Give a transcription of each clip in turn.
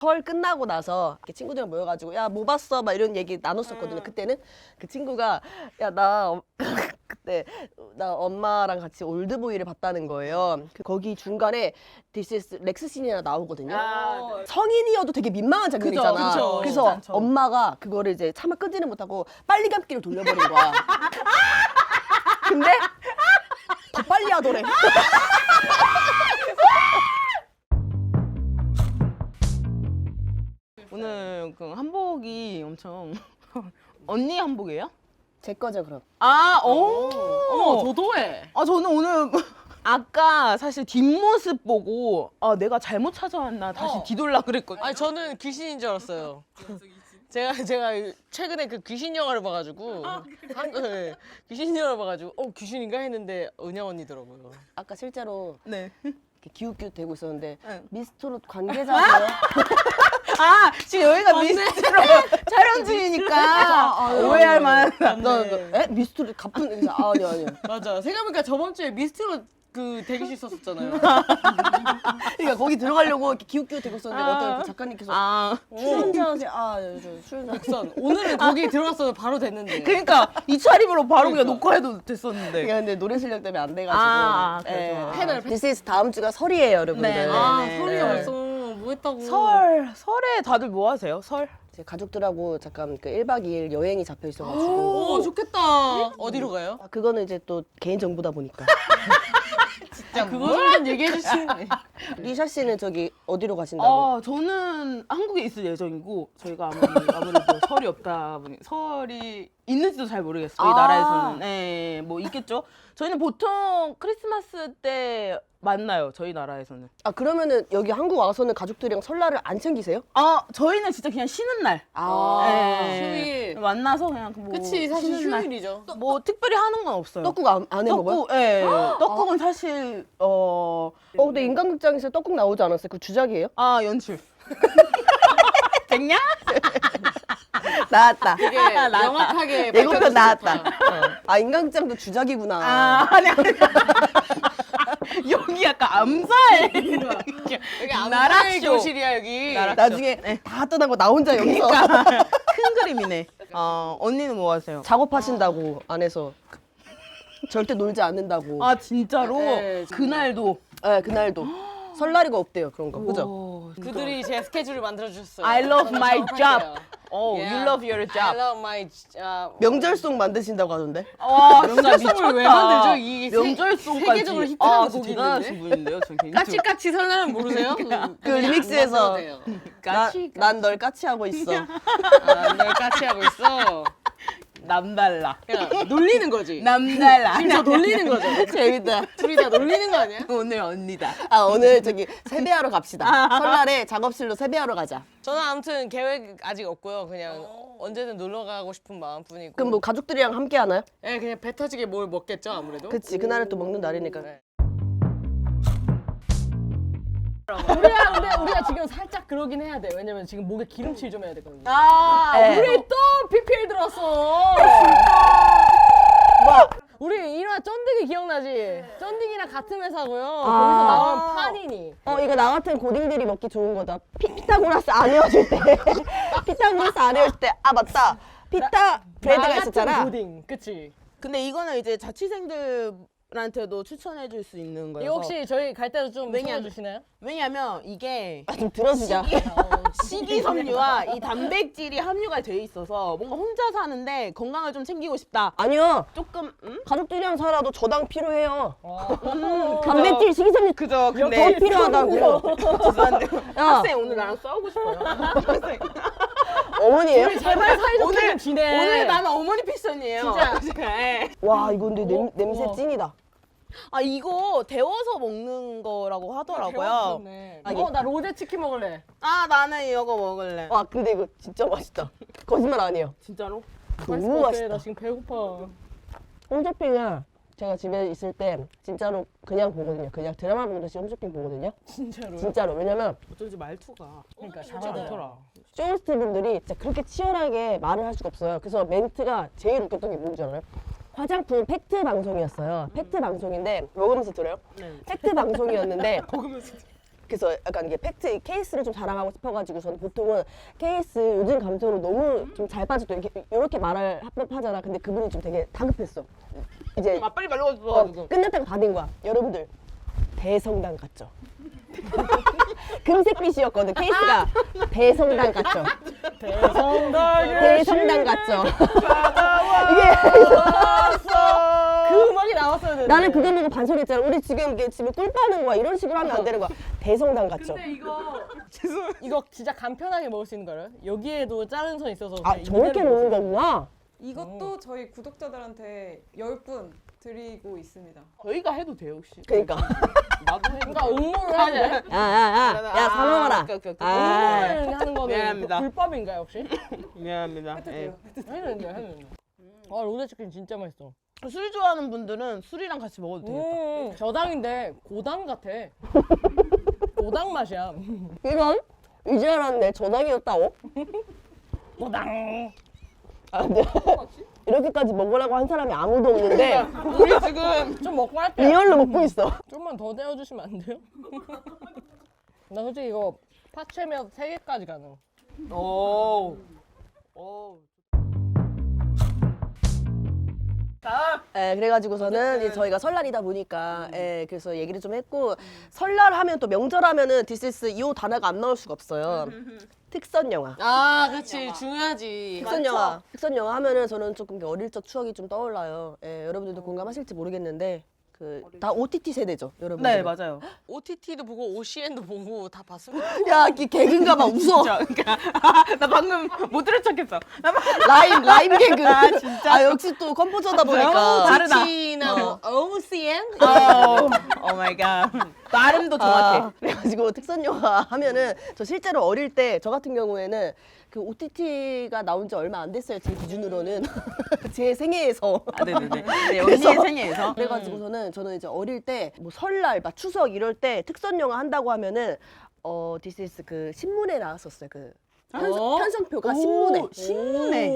설 끝나고 나서 이렇게 친구들 모여가지고 야 뭐 봤어? 막 이런 얘기 나눴었거든요. 그때는 그 친구가 야 나 그때 나 엄마랑 같이 올드보이를 봤다는 거예요. 거기 중간에 This is 렉스씬이나 나오거든요. 성인이어도 되게 민망한 장면이잖아. 그쵸. 그래서 괜찮죠. 엄마가 그거를 이제 차마 끄지는 못하고 빨리 감기를 돌려버린 거야. 근데 더 빨리 하더래. 오늘 그 한복이 엄청 언니 한복이에요? 제 거죠 그럼. 어머, 도도해. 저는 오늘 아까 사실 뒷모습 보고 내가 잘못 찾아왔나 다시 뒤돌라 그랬거든요. 아니 저는 귀신인 줄 알았어요. 제가 최근에 그 귀신 영화를 봐가지고 한국 귀신 영화를 봐가지고 귀신인가 했는데 은영 언니더라고요. 아까 실제로 네. 이렇게 기웃기웃 대고 있었는데 네. 미스터롯 관계자세요? 지금 여기가 미스트로 촬영 중이니까 오해할 만한. 에? 미스터롯 가쁜 그래서 아니요. 맞아. 생각해보니까 저번 주에 미스트로 그 대기실 썼었잖아요. 그러니까 거기 들어가려고 이렇게 기웃기웃 대고 있었는데 어떤 그 작가님께서 출연자세요? 저 출연자. 오늘은 거기 들어갔어도 바로 됐는데. 그러니까 이 차림으로 바로 그냥 녹화해도 됐었는데. 근데 노래 실력 때문에 안 돼가지고. 그래서. 패널. This is 다음 주가 설이에요, 여러분들. 네. 설이야 벌써. 뭐 했다고. 설에 다들 뭐 하세요? 설? 제 가족들하고 잠깐 그 1박 2일 여행이 잡혀 있어가지고. 오 좋겠다. 어디로 가요? 그거는 이제 또 개인 정보다 보니까. 진짜 그거 좀 얘기해 주시면. 리샤 씨는 저기 어디로 가신다고? 저는 한국에 있을 예정이고 저희가 아무래도 설이 없다 보니 설이 있는지도 잘 모르겠어요. 이 나라에서는. 네, 뭐 있겠죠. 저희는 보통 크리스마스 때 만나요. 저희 나라에서는. 그러면은 여기 한국 와서는 가족들이랑 설날을 안 챙기세요? 저희는 진짜 그냥 쉬는 날. 휴일. 만나서 그냥 뭐 그치 사실 쉬는 날. 휴일이죠. 뭐 특별히 하는 건 없어요. 떡국 안 해 먹어요? 네. 떡국은 사실 근데 인간극장에서 떡국 나오지 않았어요? 그 주작이에요? 연출. 됐냐? 나왔다. 되게 명확하게 예고편 밝혀줬었다. 나왔다. 인간극장도 주작이구나. 아니. 여기 약간 암살. 여기 암살 교실이야 여기. 나중에 다 떠나고 나 혼자 여기서 큰 그림이네. 언니는 뭐 하세요? 작업하신다고 안에서 절대 놀지 않는다고. 진짜로? 네, 정말. 그날도. 네, 그날도 설날이가 없대요 그런 거. 그죠? 그들이 제 스케줄을 만들어 주셨어요. I love 저는 my 작업할게요. job. You love your I job. love my job. 명절송 만드신다고 하던데. 진짜 명절송을 왜 만들죠? 이 명절송까지. 세계적으로 히트하는 곡이 진짜 대단하신 있는데. 분인데요, 저 개인적으로. 까치까치 설날은 모르세요? 그 리믹스에서 까치. 난 널 까치하고 있어. 널 까치하고 있어. 남달라. 그냥 놀리는 거지. 남달라. 지금 저 놀리는 거죠. 재밌다. 둘이 다 놀리는 거 아니야? 오늘 언니다. 오늘 저기 세배하러 갑시다. 설날에 작업실로 세배하러 가자. 저는 아무튼 계획 아직 없고요. 그냥 언제든 놀러 가고 싶은 마음뿐이고. 그럼 뭐 가족들이랑 함께 하나요? 네, 그냥 배 터지게 뭘 먹겠죠 아무래도. 그치, 그날은 또 먹는 날이니까. 네. 우리가 지금 살짝 그러긴 해야 돼. 왜냐면 지금 목에 기름칠 좀 해야 되거든요. 네. 우리 또 PPL 들었어. 우리 일화 쫀득이 기억나지? 쫀득이랑 같은 회사고요. 거기서 나온 파니니. 이거 나 같은 고딩들이 먹기 좋은 거다. 피타고라스 안 헤어질 때. 피타고라스 안 헤어질 때. 맞다. 피타브레드가 있었잖아. 고딩, 그치? 근데 이거는 이제 자취생들한테도 추천해줄 수 있는 거예요. 이거 혹시 저희 갈 때도 좀 소개해주시나요? 왜냐면 이게 좀 들어주자. 식이섬유와 이 단백질이 함유가 돼 있어서 뭔가 혼자 사는데 건강을 좀 챙기고 싶다. 아니요. 조금 가족들이랑 살아도 저당 필요해요. 그죠. 단백질, 식이섬유 그죠. 더 필요하다고. 죄송한데 학생 오늘 나랑 싸우고 싶어요. 어머니예요? 제발 사이좋게 좀 지내. 오늘 나는 어머니 패션이에요. 진짜. 네. 와, 이거 근데 냄새 찐이다. 이거 데워서 먹는 거라고 하더라고요. 나 로제 치킨 먹을래. 나는 이거 먹을래. 와, 근데 이거 진짜 맛있다. 거짓말 아니에요. 진짜로? 너무 맛있다. 나 지금 배고파. 홈쇼핑을 제가 집에 있을 때 진짜로 그냥 보거든요. 그냥 드라마 보듯이 홈쇼핑 보거든요. 진짜로. 진짜로. 왜냐면 어쩐지 말투가 그러니까 진짜 잘하더라. 좋더라. 쇼호스트 분들이 진짜 그렇게 치열하게 말을 할 수가 없어요. 그래서 멘트가 제일 웃겼던 게 뭔지 알아요? 화장품 팩트 방송이었어요. 팩트 방송인데 먹으면서 들어요? 네. 팩트 방송이었는데 먹으면서 그래서 약간 이게 팩트 케이스를 좀 자랑하고 싶어가지고 저는 보통은 케이스 요즘 감성으로 너무 좀 잘 빠졌다 이렇게 말을 합법하잖아. 근데 그분이 좀 되게 다급했어. 이제 빨리 말려가지고. 끝났다고 다 된 거야. 여러분들 대성당 같죠? 금색빛이었거든 케이스가. 대성당 같죠? 대성당 같죠? 이게 그 음악이 나왔어야 되는데. 나는 그거 보고 반성했잖아. 우리 지금 이게 집에 꿀 빠는 거야. 이런 식으로 하면 안 되는 거야. 대성당 같죠? 이거 진짜 간편하게 먹을 수 있는 거예요? 여기에도 자른 선 있어서. 아 그냥 저렇게 이대로 먹는 거구나. 이것도 저희 구독자들한테 10분 드리고 있습니다. 저희가 해도 돼요 혹시? 그러니까. 나도 해. 그러니까 옹몰을 하는데 야야야 사 먹어라. 오케이. 옹몰을 하는 거는 미안합니다. 불법인가요 혹시? 미안합니다. 해도 돼요. 해는요. 아 로제치킨 진짜 맛있어. 술 좋아하는 분들은 술이랑 같이 먹어도 되겠다. 저당인데 고당 같아. 고당 맛이야. 이건 이제 알았네. 저당이었다고? 고당. 아 근데 이렇게까지 먹으라고 한 사람이 아무도 없는데 우리 지금 좀 먹고 할게요. 리얼로 먹고 있어. 좀만 더 내어주시면 안 돼요? 나 솔직히 이거 파채면 3개까지 가능. 오. 그래가지고서는 이제 저희가 설날이다 보니까 그래서 얘기를 좀 했고 설날 하면 또 명절 하면은 디스스 이 단어가 안 나올 수가 없어요. 특선 영화. 아, 그렇지. 중요하지. 특선 영화 하면은 저는 조금 어릴 적 추억이 좀 떠올라요. 여러분들도 공감하실지 모르겠는데 그 다 OTT 세대죠, 여러분들. 네 맞아요. OTT도 보고 OCN도 보고 다 봤습니다. 야, 개그인가 봐. 웃어. 그러니까 나 방금 못 들은 척했어. 라임 개그. 아, 진짜? 아, 역시 또 컴포저다 보니까. 다르다. OTT나 OCN? 오 마이 갓. 발음도 정확해. 그래가지고 특선 영화 하면은 저 실제로 어릴 때 저 같은 경우에는 그 OTT가 나온 지 얼마 안 됐어요. 제 기준으로는 제 생애에서. 아, 네네네. 네, 그래서- 언니의 생애에서. 그래가지고서는 저는 이제 어릴 때 뭐 설날, 막 추석 이럴 때 특선 영화 한다고 하면은 This is 그 신문에 나왔었어요. 그 편성표가 신문에.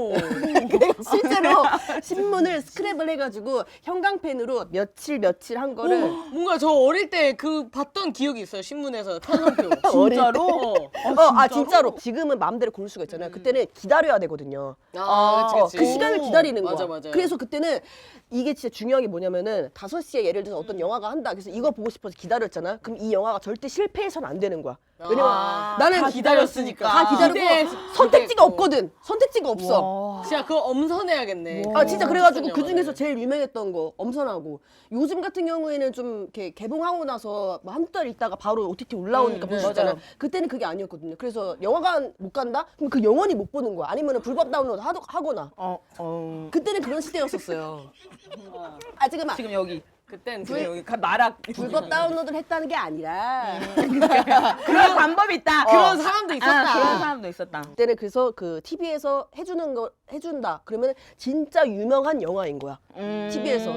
그래서 실제로 신문을 스크랩을 해가지고 형광펜으로 며칠 한 거를 뭔가 저 어릴 때 그 봤던 기억이 있어요. 신문에서 편성표. 진짜로? 진짜로 지금은 마음대로 고를 수가 있잖아요. 그때는 기다려야 되거든요. 그치. 그 시간을 기다리는 거야. 맞아. 그래서 그때는 이게 진짜 중요한 게 뭐냐면은 5시에 예를 들어서 어떤 영화가 한다. 그래서 이거 보고 싶어서 기다렸잖아. 그럼 이 영화가 절대 실패해서는 안 되는 거야. 왜냐면 나는 다 기다렸으니까. 다 기다리고 기대했고. 선택지가 없거든. 선택지가 없어. 와. 진짜 그거 엄선해야겠네. 진짜 그래가지고 특선 그 중에서 영화는. 제일 유명했던 거 엄선하고 요즘 같은 경우에는 좀 이렇게 개봉하고 나서 뭐 한두 달 있다가 바로 OTT 올라오니까 볼 수 있잖아. 맞아요. 그때는 그게 아니었거든요. 그래서 영화관 못 간다? 그럼 그 영원히 못 보는 거야. 아니면 불법 다운로드 하거나. 그때는 그런 시대였었어요. 지금 여기. 그땐 지금 여기 나락. 불법 다운로드를 했다는 게 아니라 그런 방법이 있다. 그런 사람도 있었다. 그런 사람도 있었다. 그때는 그래서 그 TV에서 해준다. 그러면 진짜 유명한 영화인 거야. TV에서.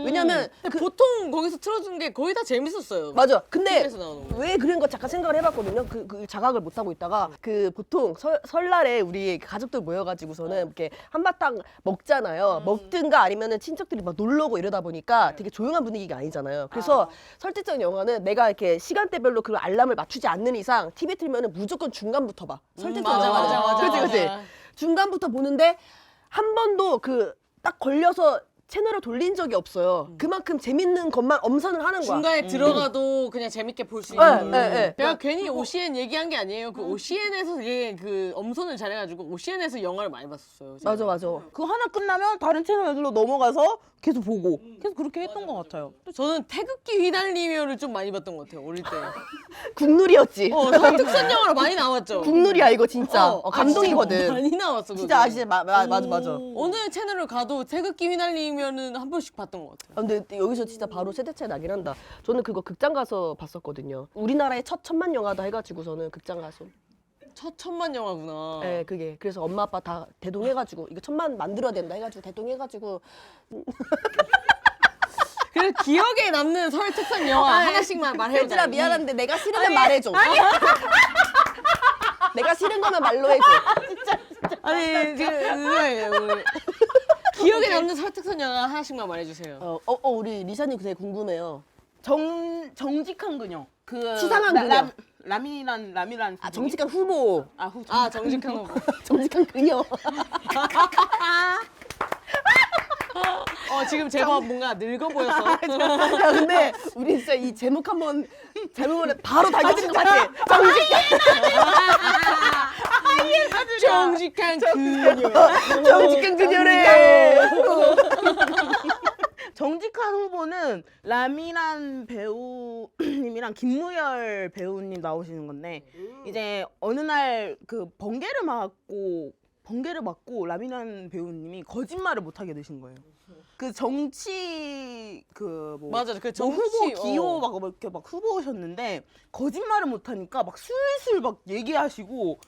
왜냐면 근데 보통 거기서 틀어준 게 거의 다 재밌었어요. 맞아. 근데 TV에서 나오는 거. 왜 그런 거 잠깐 생각을 해봤거든요. 그 자각을 못 하고 있다가 그 보통 설날에 우리 가족들 모여가지고서는 이렇게 한바탕 먹잖아요. 먹든가 아니면은 친척들이 막 놀러 오고 이러다 보니까 되게 조용한 분위기가 아니잖아요. 그래서 설득적 영화는 내가 이렇게 시간대별로 그 알람을 맞추지 않는 이상 TV 틀면은 무조건 중간부터 봐. 설득적 영화는. 그치. 중간부터 보는데 한 번도 그 딱 걸려서 채널을 돌린 적이 없어요. 그만큼 재밌는 것만 엄선을 하는 거야. 중간에 들어가도 그냥 재밌게 볼 수 있는. 네. 내가 괜히 OCN 얘기한 게 아니에요. 그 OCN에서 되게 그 엄선을 잘해가지고 OCN에서 영화를 많이 봤었어요. 제가. 맞아. 그거 하나 끝나면 다른 채널로 넘어가서 계속 보고 계속 그렇게 했던 것 같아요. 저는 태극기 휘날리며를 좀 많이 봤던 것 같아요. 어릴 때. 국룰이었지. 특선 영화로 많이 나왔죠. 국룰이야 이거 진짜. 감동이거든. 진짜 많이 나왔어. 진짜 그거. 진짜 맞아. 어느 채널을 가도 태극기 휘날리면은 한 번씩 봤던 것 같아요. 근데 여기서 진짜 바로 세대 차이 나긴 한다. 저는 그거 극장 가서 봤었거든요. 우리나라의 첫 천만 영화다 해가지고서는 극장 가서. 첫 천만 영화구나. 네, 그게. 그래서 엄마 아빠 다 대동해가지고 이거 천만 만들어야 된다 해가지고 대동해가지고. 그래서 기억에 남는 설 특선 영화 하나씩만 말해줘. 얘들아 미안한데 내가 싫으면 말해줘. 내가 싫은 거면 말로 해줘. 아니 지금 기억에 남는 설 특선 영화 하나씩만 말해주세요. 우리 리사님 되게 궁금해요. 정직한 그녀. 그 수상한 그녀. 라미란. 아 정직한 후보. 정직한 후보. 정직한 그녀. 지금 제법 뭔가 늙어 보였어. 야 근데 우리 진짜 이 제목 한번 잘못 보면 바로 달려드는 거 맞지? 정직한 그녀. 정직한 그녀래. 정직한 후보는 라미란 배우님이랑 김무열 배우님 나오시는 건데 이제 어느 날 그 번개를 맞고 라미란 배우님이 거짓말을 못하게 되신 거예요. 그 정치 맞아, 그 뭐 후보 정치, 기호 막 이렇게 막 후보셨는데 거짓말을 못하니까 막 술술 막 얘기하시고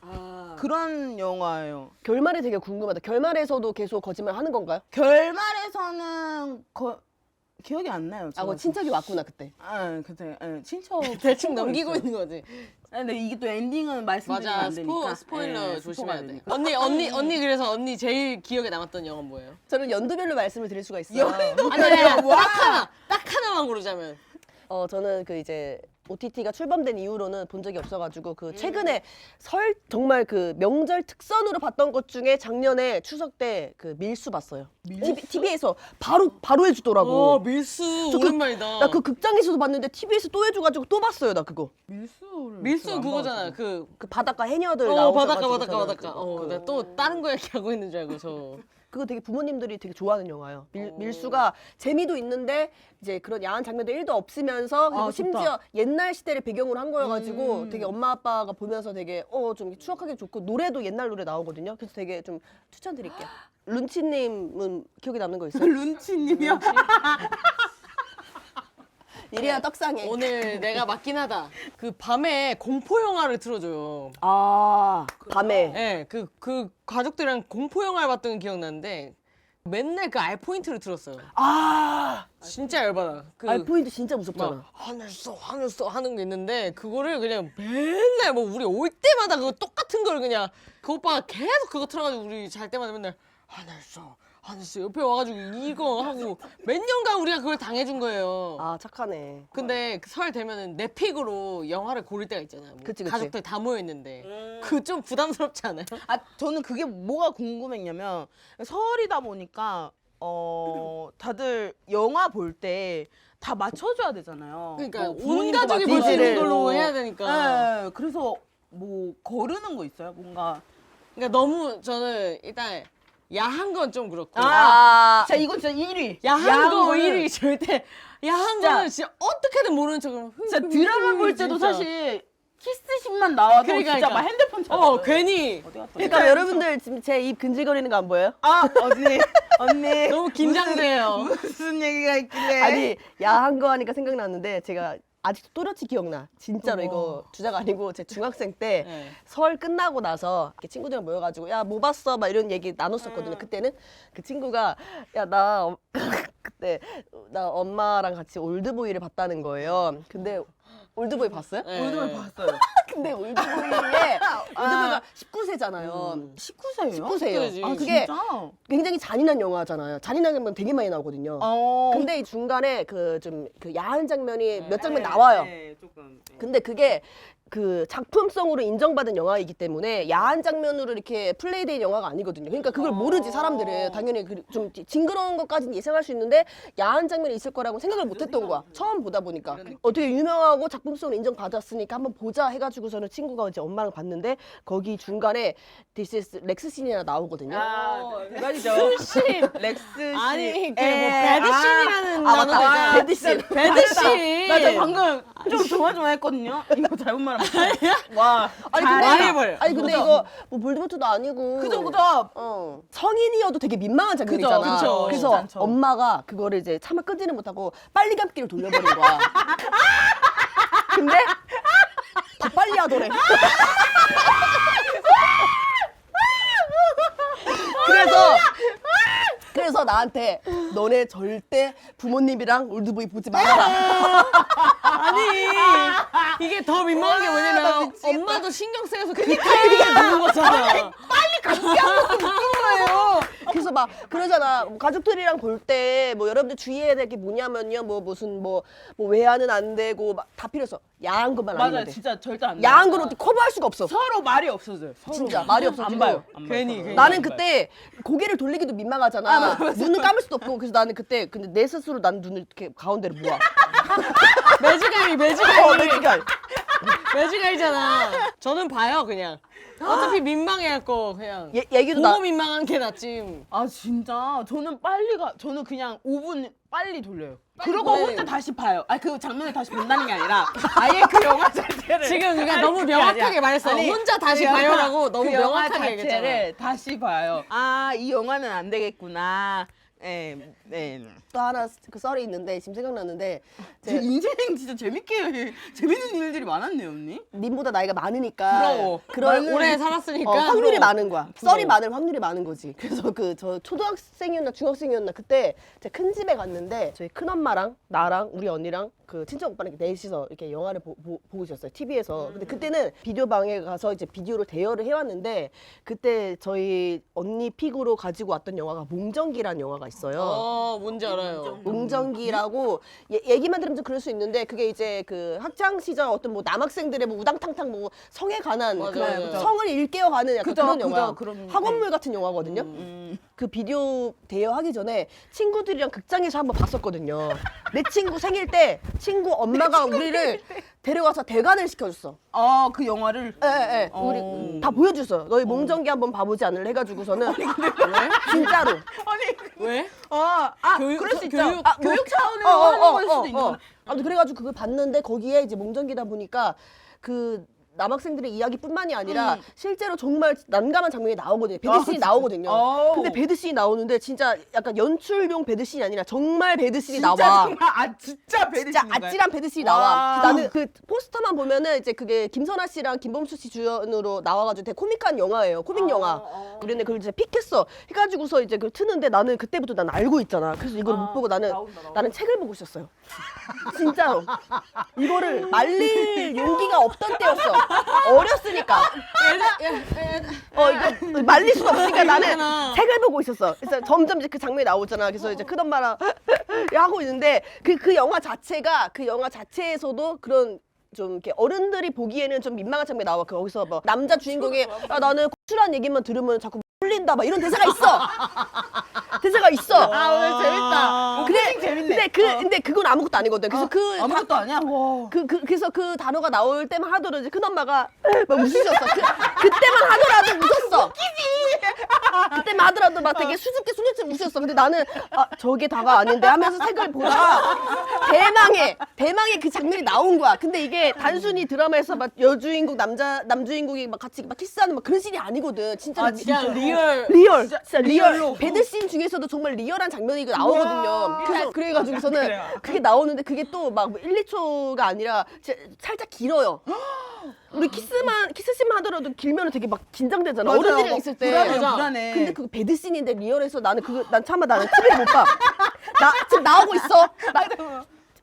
그런 영화예요. 결말이 되게 궁금하다. 결말에서도 계속 거짓말 하는 건가요? 결말에서는 기억이 안 나요. 아, 그 친척이 왔구나 그때. 그때 친척 대충 넘기고 있는 거지. 근데 이게 또 엔딩은 말씀드리면 맞아, 안 되니까 스포일러 예, 조심해야 스포가 돼. 되니까. 언니 그래서 언니 제일 기억에 남았던 영화 뭐예요? 저는 연도별로 말씀을 드릴 수가 있어요. 아니, 딱 하나만 고르자면. 저는 그 이제 OTT가 출범된 이후로는 본 적이 없어가지고 그 최근에 정말 그 명절 특선으로 봤던 것 중에 작년에 추석 때 그 밀수 봤어요. TV에서 바로 해주더라고. 밀수 저 오랜만이다. 나 그 극장에서도 봤는데 TV에서 또 해줘가지고 또 봤어요 나 그거. 밀수 그거잖아. 그 바닷가 해녀들 나오셔가지고 바닷가. 나 또 다른 거 얘기하고 있는 줄 알고 저. 그거 되게 부모님들이 되게 좋아하는 영화예요. 밀수가 재미도 있는데 이제 그런 야한 장면도 1도 없으면서 그리고 심지어 옛날 시대를 배경으로 한 거여가지고 되게 엄마 아빠가 보면서 되게 좀 추억하기 좋고 노래도 옛날 노래 나오거든요. 그래서 되게 좀 추천드릴게요. 룬치님은 기억에 남는 거 있어요? 룬치님이요? 이래야 떡상해. 오늘 내가 맞긴 하다. 그 밤에 공포 영화를 틀어줘요. 밤에. 네, 그 가족들이랑 공포 영화를 봤던 게 기억나는데 맨날 그 알포인트를 틀었어요. 진짜 열받아. 알포인트 진짜 무섭잖아. 하늘 써 하는 게 있는데 그거를 그냥 맨날 뭐 우리 올 때마다 그거 똑같은 걸 그냥 그 오빠가 계속 그거 틀어가지고 우리 잘 때마다 맨날 하늘 써 옆에 와가지고 이거 하고 몇 년간 우리가 그걸 당해준 거예요. 착하네. 근데 그 설 되면은 넷픽으로 영화를 고를 때가 있잖아요. 뭐 그치. 가족들 다 모여 있는데 그 좀 부담스럽지 않아요? 저는 그게 뭐가 궁금했냐면 설이다 보니까 다들 영화 볼 때 다 맞춰줘야 되잖아요. 그러니까 뭐 온 부모님도 가족이 볼 수 맞춰줘야 있는 되고. 걸로 해야 되니까. 네, 그래서 뭐 거르는 거 있어요? 뭔가 그러니까 너무 저는 일단 야한 건 좀 그렇고. 자 이거 진짜 1위. 야한 거 거는 1위 절대. 야한 거는 진짜 어떻게든 모르는 척은. 진짜 드라마 볼 때도 사실 키스신만 나와도 그러니까. 진짜 막 핸드폰 찾아. 괜히. 그러니까 여러분들 지금 제 입 근질거리는 거 안 보여요? 언니 너무 긴장돼요. 무슨 얘기가 있길래? 아니 야한 거 하니까 생각났는데 제가 아직도 또렷이 기억나. 진짜로 이거 주작 아니고 제 중학생 때 설 끝나고 나서 이렇게 친구들이랑 모여가지고 야 뭐 봤어? 막 이런 얘기 나눴었거든요. 그때는 그 친구가 야 나 그때 나 엄마랑 같이 올드보이를 봤다는 거예요. 근데 올드보이 봤어요? 올드보이 봤어요. 근데 올드보이가 19세잖아요. 19세예요? 19세예요. 그게 진짜? 굉장히 잔인한 영화잖아요. 잔인한 장면 되게 많이 나오거든요. 근데 이 중간에 그 야한 장면이 몇 장면 나와요. 조금. 근데 그게 그 작품성으로 인정받은 영화이기 때문에 야한 장면으로 이렇게 플레이된 영화가 아니거든요. 그러니까 그걸 모르지 사람들은. 당연히 좀 징그러운 것까지는 예상할 수 있는데 야한 장면이 있을 거라고 생각을 못했던 거야. 처음 보다 보니까. 어떻게 유명하고 작품성으로 인정받았으니까 한번 보자 해가지고서는 친구가 이제 엄마랑 봤는데 거기 중간에 This is 렉스씬이나 나오거든요. 대박이죠. 렉스씬. 아니 그 뭐 배드씬이라는 단어가 배드씬. 배드씬. 나 진짜 방금 좀 조마조마했거든요. 이거 잘못 말하면 와. 아니 근데 이거 뭐 볼드모트도 아니고. 그죠. 성인이어도 되게 민망한 장면이잖아. 그쵸. 그래서 쉽지 않죠. 엄마가 그거를 이제 차마 끄지는 못하고 빨리 감기를 돌려버린 거야. 근데 더 빨리 하더래. 그래서 나한테 너네 절대 부모님이랑 올드보이 보지 말아라. 아니 이게 더 민망한 게 뭐냐면 엄마도 신경 쓰여서 그 타이밍에 보는 거잖아. 그래서 막 그러잖아. 뭐 가족들이랑 볼 때 뭐 여러분들 주의해야 될 게 뭐냐면요. 뭐 무슨 뭐 외화는 안 되고 막 다 필요 없어. 야한 것만 아니면 맞아요. 돼. 진짜 절대 안 돼. 야한 걸 어떻게 커버할 수가 없어. 서로 말이 없어져요. 서로. 진짜 말이 없어. 안 봐요. 안 봐요. 괜히, 서로. 괜히. 나는 안 봐요. 그때 고개를 돌리기도 민망하잖아. 눈을 감을 수도 없고. 그래서 나는 그때 근데 내 스스로 난 눈을 이렇게 가운데로 모아. 매직아이 매직알. 매직아이잖아. 저는 봐요 그냥. 어차피 민망해할 거 그냥. 얘기도 보고 나. 민망한 게 낫지. 아 진짜 저는 그냥 5분 빨리 돌려요. 그러고 네. 혼자 다시 봐요. 아 그 장면을 다시 본다는 게 아니라 아예 그 영화 자체를 지금 그러니까 너무 그게 명확하게 아니라. 말했어. 아니, 혼자 다시 그 영화- 봐요라고 너무 그 영화 명확하게 얘기했잖아. 자체를 다시 봐요. 아 이 영화는 안 되겠구나. 네. 또 하나 그 썰이 있는데 지금 생각났는데 제 인생 진짜 재밌게 재밌는 일들이 많았네요, 언니. 님보다 나이가 많으니까 부러워. 그런 오래 살았으니까. 확률이 부러워. 많은 거야. 썰이 많을 확률이 많은 거지. 그래서 그 저 초등학생이었나 중학생이었나 그때 제가 큰 집에 갔는데 저희 큰 엄마랑 나랑 우리 언니랑 그 친척 오빠랑 이렇게 넷이서 이렇게 영화를 보고 있었어요. TV에서. 근데 그때는 비디오 방에 가서 이제 비디오를 대여를 해왔는데 그때 저희 언니 픽으로 가지고 왔던 영화가 몽정기라는 영화가 있어요. 뭔지 알아요. 몽정기라고 얘기만 들으면 좀 그럴 수 있는데 그게 이제 그 학창 시절 어떤 뭐 남학생들의 뭐 우당탕탕 뭐 성에 관한 맞아요, 그 맞아요. 성을 일깨워가는 약간 그죠, 그런 그죠, 영화, 그런- 학원물 같은 영화거든요. 그 비디오 대여하기 전에 친구들이랑 극장에서 한번 봤었거든요. 내 친구 생일 때 친구 엄마가 우리를 데려가서 대관을 시켜줬어. 아 그 영화를 예. 우리 다 보여줬어. 너희 몽정기 한번 봐보지 않을래 해가지고서는 진짜로. 왜? 그럴 수 있죠. 교육- 교육 차원에서 하는 걸 수도 있는. 아무튼 그래가지고 그걸 봤는데 거기에 이제 몽정기다 보니까 그 남학생들의 이야기뿐만이 아니라 실제로 정말 난감한 장면이 나오거든요. 배드씬이 나오거든요. 근데 배드씬이 나오는데 진짜 약간 연출용 배드씬이 아니라 정말 배드씬이 나와. 진짜 배드 진짜 아찔한 배드씬이 나와. 나는 그 포스터만 보면은 이제 그게 김선아 씨랑 김범수 씨 주연으로 나와가지고 되게 코믹한 영화예요. 코믹 영화. 우리는 그걸 이제 픽했어. 해가지고서 이제 그걸 트는데 나는 그때부터 난 알고 있잖아. 그래서 이걸 못 보고 나는 책을 보고 있었어요. 진짜로. 이거를 말릴 용기가 없던 때였어. 어렸으니까. 이거 말릴 수가 없으니까 나는 책을 보고 있었어. 그래서 점점 이제 그 장면이 나오잖아. 그래서 이제 큰엄마랑 하고 있는데 그 영화 자체가 그 영화 자체에서도 그런 좀 이렇게 어른들이 보기에는 좀 민망한 장면이 나와. 거기서 뭐 남자 주인공이 나는 고추란 얘기만 들으면 자꾸 홀린다 막 이런 대사가 있어. 대사가 있어. 오늘 재밌다. 그래, 재밌네. 근데 그건 아무것도 아니거든. 그래서 아무것도 아니야? 그래서 그 단어가 나올 때만 하더라도 이제 큰엄마가 막 웃으셨어. 그때만 하더라도 웃었어. 웃기지. 그때만 하더라도 막 되게 수줍게 소녀처럼 웃으셨어. 근데 나는 저게 다가 아닌데 하면서 책을 보다가 대망의 그 장면이 나온 거야. 근데 이게 단순히 드라마에서 막 여주인공 남주인공이 막 같이 막 키스하는 막 그런 씬이 아니거든. 진짜 리얼. 진짜 리얼. 배드씬 중에서도 정말 리얼한 장면이 나오거든요. 그래서 그래가지고서는 그게 나오는데 그게 또 막 1, 2초가 아니라 살짝 길어요. 우리 키스씬만 하더라도 길면은 되게 막 긴장되잖아. 맞아요. 어른들이랑 있을 때. 불안해. 근데 그거 배드씬인데 리얼해서 나는 나는 TV를 못 봐. 나 지금 나오고 있어.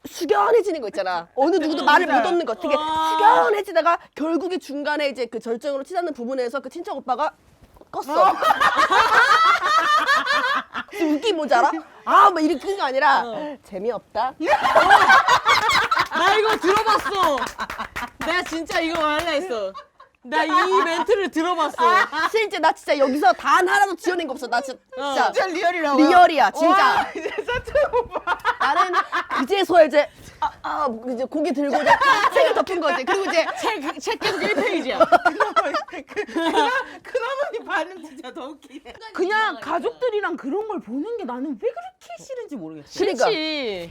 숙연해지는 거 있잖아. 어느 누구도 말을 못 얻는 거. 되게 숙연해지다가 결국에 중간에 이제 그 절정으로 치닫는 부분에서 그 친척 오빠가 껐어. 웃긴 뭔지 알아? 막 이렇게 큰 거 아니라 재미없다. 나 이거 들어봤어. 내가 진짜 이거 말라 했어. 나 이 멘트를 들어봤어. 실제 나 진짜 여기서 단 하나도 지어낸 거 없어. 나 진짜 진짜 리얼이라고. 리얼이야 진짜. 이제 사투 오빠. 나는 그제서야 이제 이제 고개 들고 이제 책을 덮은 거지. 그리고 이제 책 계속 1페이지야. 그나마니 반응 진짜 더 웃기네. 그냥 가족들이랑 그런 걸 보는 게 나는 왜 그렇게 싫은지 모르겠어. 그러니까.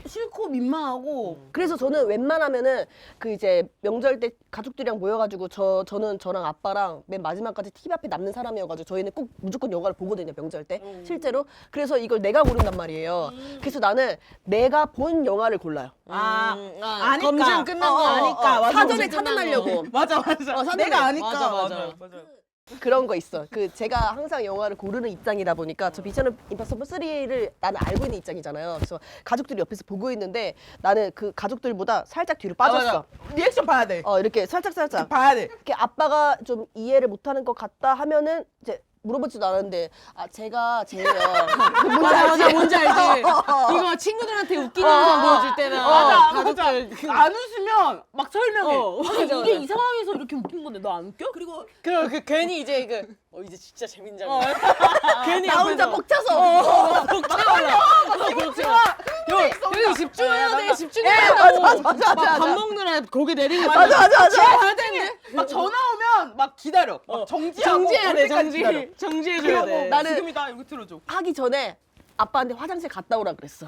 싫고 민망하고. 그래서 저는 웬만하면은 그 이제 명절 때 가족들이랑 모여가지고 저는 저랑 아빠랑 맨 마지막까지 TV 앞에 남는 사람이어가지고 저희는 꼭 무조건 영화를 보거든요 명절 때 실제로. 그래서 이걸 내가 고른단 말이에요. 그래서 나는 내가 본 영화를 골라요. 아니까. 검증 끝난 거 아니까. 맞아, 사전에 검증 차단하려고. 맞아. 사전에. 내가 아니까. 맞아. 그런 거 있어. 제가 항상 영화를 고르는 입장이다 보니까 저 미션 임파서블 3를 나는 알고 있는 입장이잖아요. 그래서 가족들이 옆에서 보고 있는데 나는 그 가족들보다 살짝 뒤로 빠졌어. 리액션 봐야 돼. 이렇게 살짝 봐야 돼. 이렇게 아빠가 좀 이해를 못하는 것 같다 하면은 이제 물어보지도 않았는데 제가 제예요. 맞아 뭔지 알지? 이거 친구들한테 웃기는 거 보여줄 때나 맞아. 가족들 안 웃으면 막 설명해. 맞아, 이게 맞아. 이 상황에서 이렇게 웃긴 건데 너 안 웃겨? 그리고 그 괜히 이제 이제 진짜 재밌는 장면. 괜히 나 혼자 옆에서 뻑쳐서. 여기 집중해야 돼. 집중해야 돼. 맞아. 밥 먹느라 고개 내리고 맞아. 가야 되는데. 막 전화 오면 막 기다려. 막 정지하고 정지해야 돼. 올 때까지 기다려. 정지해줘야 돼. 나는 지금이다 이거 틀어줘. 하기 전에 아빠한테 화장실 갔다 오라 그랬어.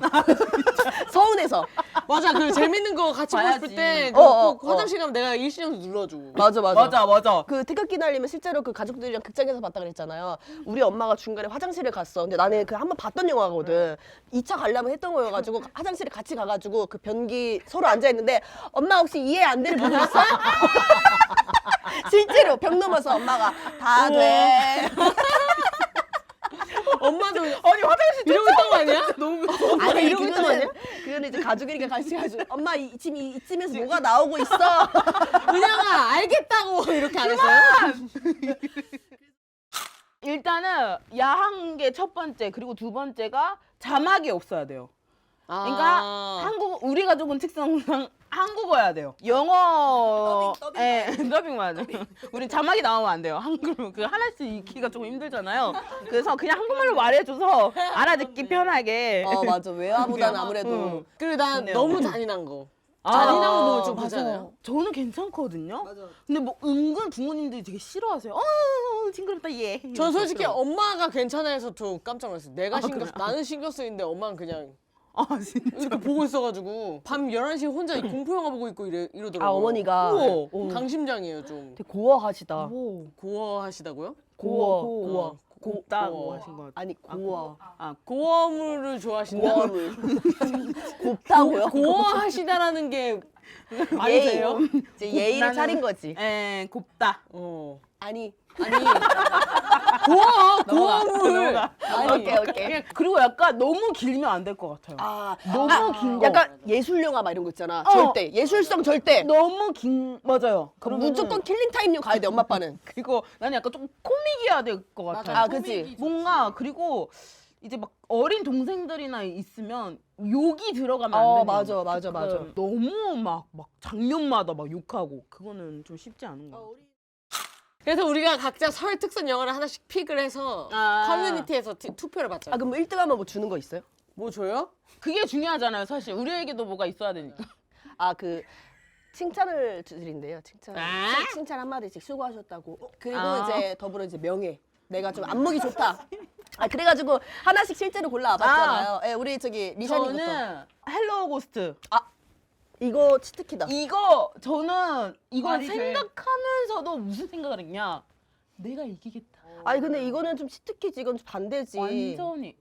서운해서. 맞아. 그 재밌는 거 같이 보고 싶을 봐야지. 때 꼭 화장실 가면 내가 일신형도 눌러줘. 맞아. 그 태극기 날리면 실제로 그 가족들이랑 극장에서 봤다 그랬잖아요. 우리 엄마가 중간에 화장실을 갔어. 근데 나는 그 한 번 봤던 영화거든. 2차 가려면 했던 거여가지고 화장실에 같이 가가지고 그 변기 서로 앉아있는데 엄마 혹시 이해 안 되는 부분 있어? 실제로 벽 넘어서 엄마가 다 돼. 엄마도 아니 화장실 이러고 있던 거 아니야? 너무 아니 이러고 있던 거 아니야? 그거는 이제 가족이니까 같이 가지고 엄마 지금 이쯤에서 뭐가 나오고 있어. 은영아 알겠다고 이렇게 안 했어요? 일단은 야한 게 첫 번째 그리고 두 번째가 자막이 없어야 돼요. 그러니까 한국 우리 가족은 특성상 한국어야 돼요. 영어 더빙만. 우리 자막이 나오면 안 돼요. 한글 그 하나씩 읽기가 조금 힘들잖아요. 그래서 그냥 한국말로 말해줘서 알아듣기 편하게. 맞아. 외화보다는 아무래도. 그리고 난 좋네요. 너무 잔인한 거. 잔인한 거 보면 좀 맞아요. 그렇잖아요. 저는 괜찮거든요. 근데 뭐 은근 부모님들이 되게 싫어하세요. 징그럽다 얘. 전 솔직히 엄마가 괜찮아 해서 저 깜짝 놀랐어요. 내가 그래요? 나는 신경 쓰이는데 엄마는 그냥 진짜. 이렇게 보고 있어가지고 밤 11시에 혼자 이 공포 영화 보고 있고 이러더라고요. 어머니가 우와. 강심장이에요 좀. 되게 고어하시다. 오. 고어하시다고요? 고어. 곱다고 고어. 하신 것 같아요. 아니 고어. 고어물을 좋아하신다? 고어를. 곱다고요? 고어하시다라는 게 말이 예의. 돼요? 이제 예의를 나는- 차린 거지. 곱다. 아니. 고어물. 오케이. 그리고 약간 너무 길면 안 될 것 같아요. 너무 긴 거. 약간 예술 영화 막 이런 거 있잖아. 어. 절대 예술성 절대. 너무 긴 맞아요. 그럼 그러면은- 무조건 킬링 타임용 가야 돼. 엄마 아빠는. 그리고 나는 약간 좀 코믹이어야 될 것 같아요. 그치. 뭔가 그리고 이제 막 어린 동생들이나 있으면 욕이 들어가면 안 되는 맞아. 너무 막 장면마다 막 욕하고 그거는 좀 쉽지 않은 거 같아요. 그래서 우리가 각자 설 특선 영화를 하나씩 픽을 해서 커뮤니티에서 투표를 받잖아요. 그럼 1등 하면 뭐 주는 거 있어요? 뭐 줘요? 그게 중요하잖아요, 사실. 우리에게도 뭐가 있어야 되니까. 그 칭찬을 드린대요. 칭찬 한마디씩 수고하셨다고. 그리고 이제 더불어 이제 명예. 내가 좀 안목이 좋다. 그래가지고 하나씩 실제로 골라봤잖아요. 예, 우리 저기 리샤님부터. 저는 헬로우고스트. 이거 치트키다. 저는 이걸 생각하면서도 무슨 생각을 했냐. 내가 이기겠다. 아니 근데 이거는 좀 치트키지. 이건 좀 반대지. 완전히.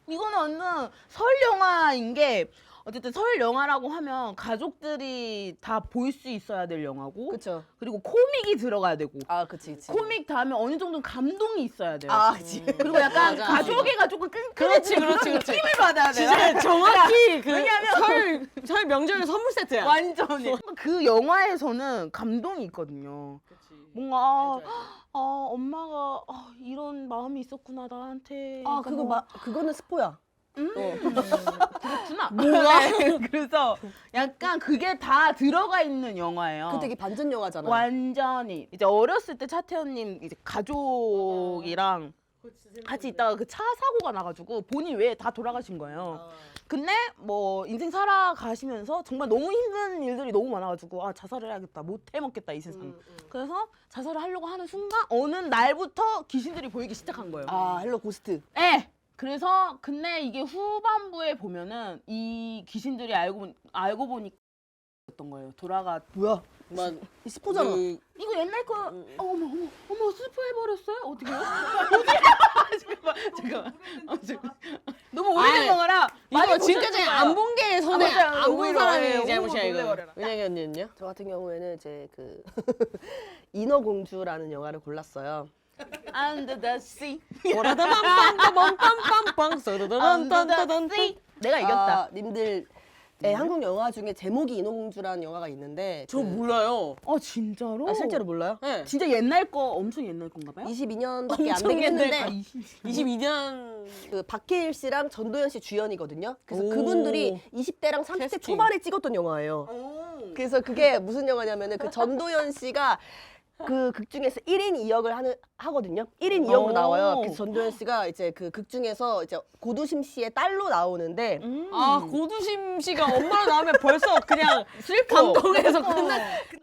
이거는 완전 설 영화인 게 어쨌든 설 영화라고 하면 가족들이 다 볼 수 있어야 될 영화고 그쵸. 그리고 코믹이 들어가야 되고 그치. 코믹 다음에 어느 정도는 감동이 있어야 돼요. 그치. 그리고 약간 맞아. 가족애가 조금 끈끈해지는 그렇지. 느낌을 받아야 돼요. 진짜 정확히 왜냐면 설 명절 선물 세트야. 완전히 그 영화에서는 감동이 있거든요. 뭔가 엄마가 이런 마음이 있었구나 나한테. 그거는 스포야. 그렇구나. 뭐가? 그래서 약간 그게 다 들어가 있는 영화예요. 그 되게 반전 영화잖아. 완전히 이제 어렸을 때 차태현님 이제 가족이랑 같이 있다가 그 차 사고가 나가지고 본인 외에 다 돌아가신 거예요. 근데 뭐 인생 살아가시면서 정말 너무 힘든 일들이 너무 많아가지고 자살을 해야겠다, 못 해먹겠다 이 세상. 그래서 자살을 하려고 하는 순간 어느 날부터 귀신들이 보이기 시작한 거예요. 헬로우고스트. 네. 그래서 근데 이게 후반부에 보면은 이 귀신들이 알고 보니까 었던 거예요. 뭐야? 스포잖아. 이거 옛날 거. 어머 스포해버렸어요? 어떻게요? 잠깐만. 너무 오래된 영화라. 이거 지금까지 안 본 게 손해. 맞아요. 안 본 오히려, 사람이 잘못이야 이거. 놀래버려라. 은영이 언니는요? 저 같은 경우에는 이제 그 인어공주라는 영화를 골랐어요. Under the sea. 보라다밤빰빰빰빰빰 Under the sea. 내가 이겼다. 님들 네, 한국 영화 중에 제목이 인어공주라는 영화가 있는데 저 몰라요. 아 진짜로? 아, 실제로 몰라요? 네. 진짜 옛날 거 엄청 옛날 건가 봐요? 22년밖에 안 엄청 되긴 옛날 했는데 22년 그 박해일 씨랑 전도연 씨 주연이거든요. 그래서 오. 그분들이 20대랑 30대 캐스팅. 초반에 찍었던 영화예요. 그래서 그게 무슨 영화냐면은 그 전도연 씨가 그 극 중에서 1인 2역을 하거든요. 1인 2역으로 오. 나와요. 그래서 전도연 씨가 이제 그 극 중에서 이제 고두심 씨의 딸로 나오는데 아 고두심 씨가 엄마로 나오면 벌써 그냥 슬퍼. 감동에서 끝난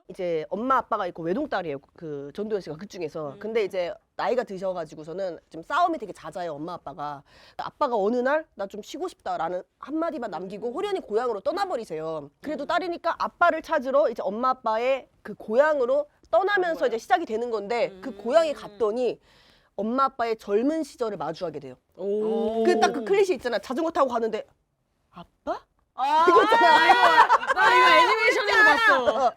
이제 엄마 아빠가 있고 외동딸이에요. 그 전도연 씨가 극 중에서. 근데 이제 나이가 드셔가지고서는 좀 싸움이 되게 잦아요. 엄마 아빠가. 아빠가 어느 날 나 좀 쉬고 싶다라는 한마디만 남기고 호련히 고향으로 떠나버리세요. 그래도 딸이니까 아빠를 찾으러 이제 엄마 아빠의 그 고향으로 떠나면서 이제 시작이 되는 건데 그 고향에 갔더니 엄마 아빠의 젊은 시절을 마주하게 돼요. 오. 그 딱 그 클리셰 있잖아. 자전거 타고 가는데 아빠? 아, 이거 있잖아. 나 이거 애니메이션으로 봤어.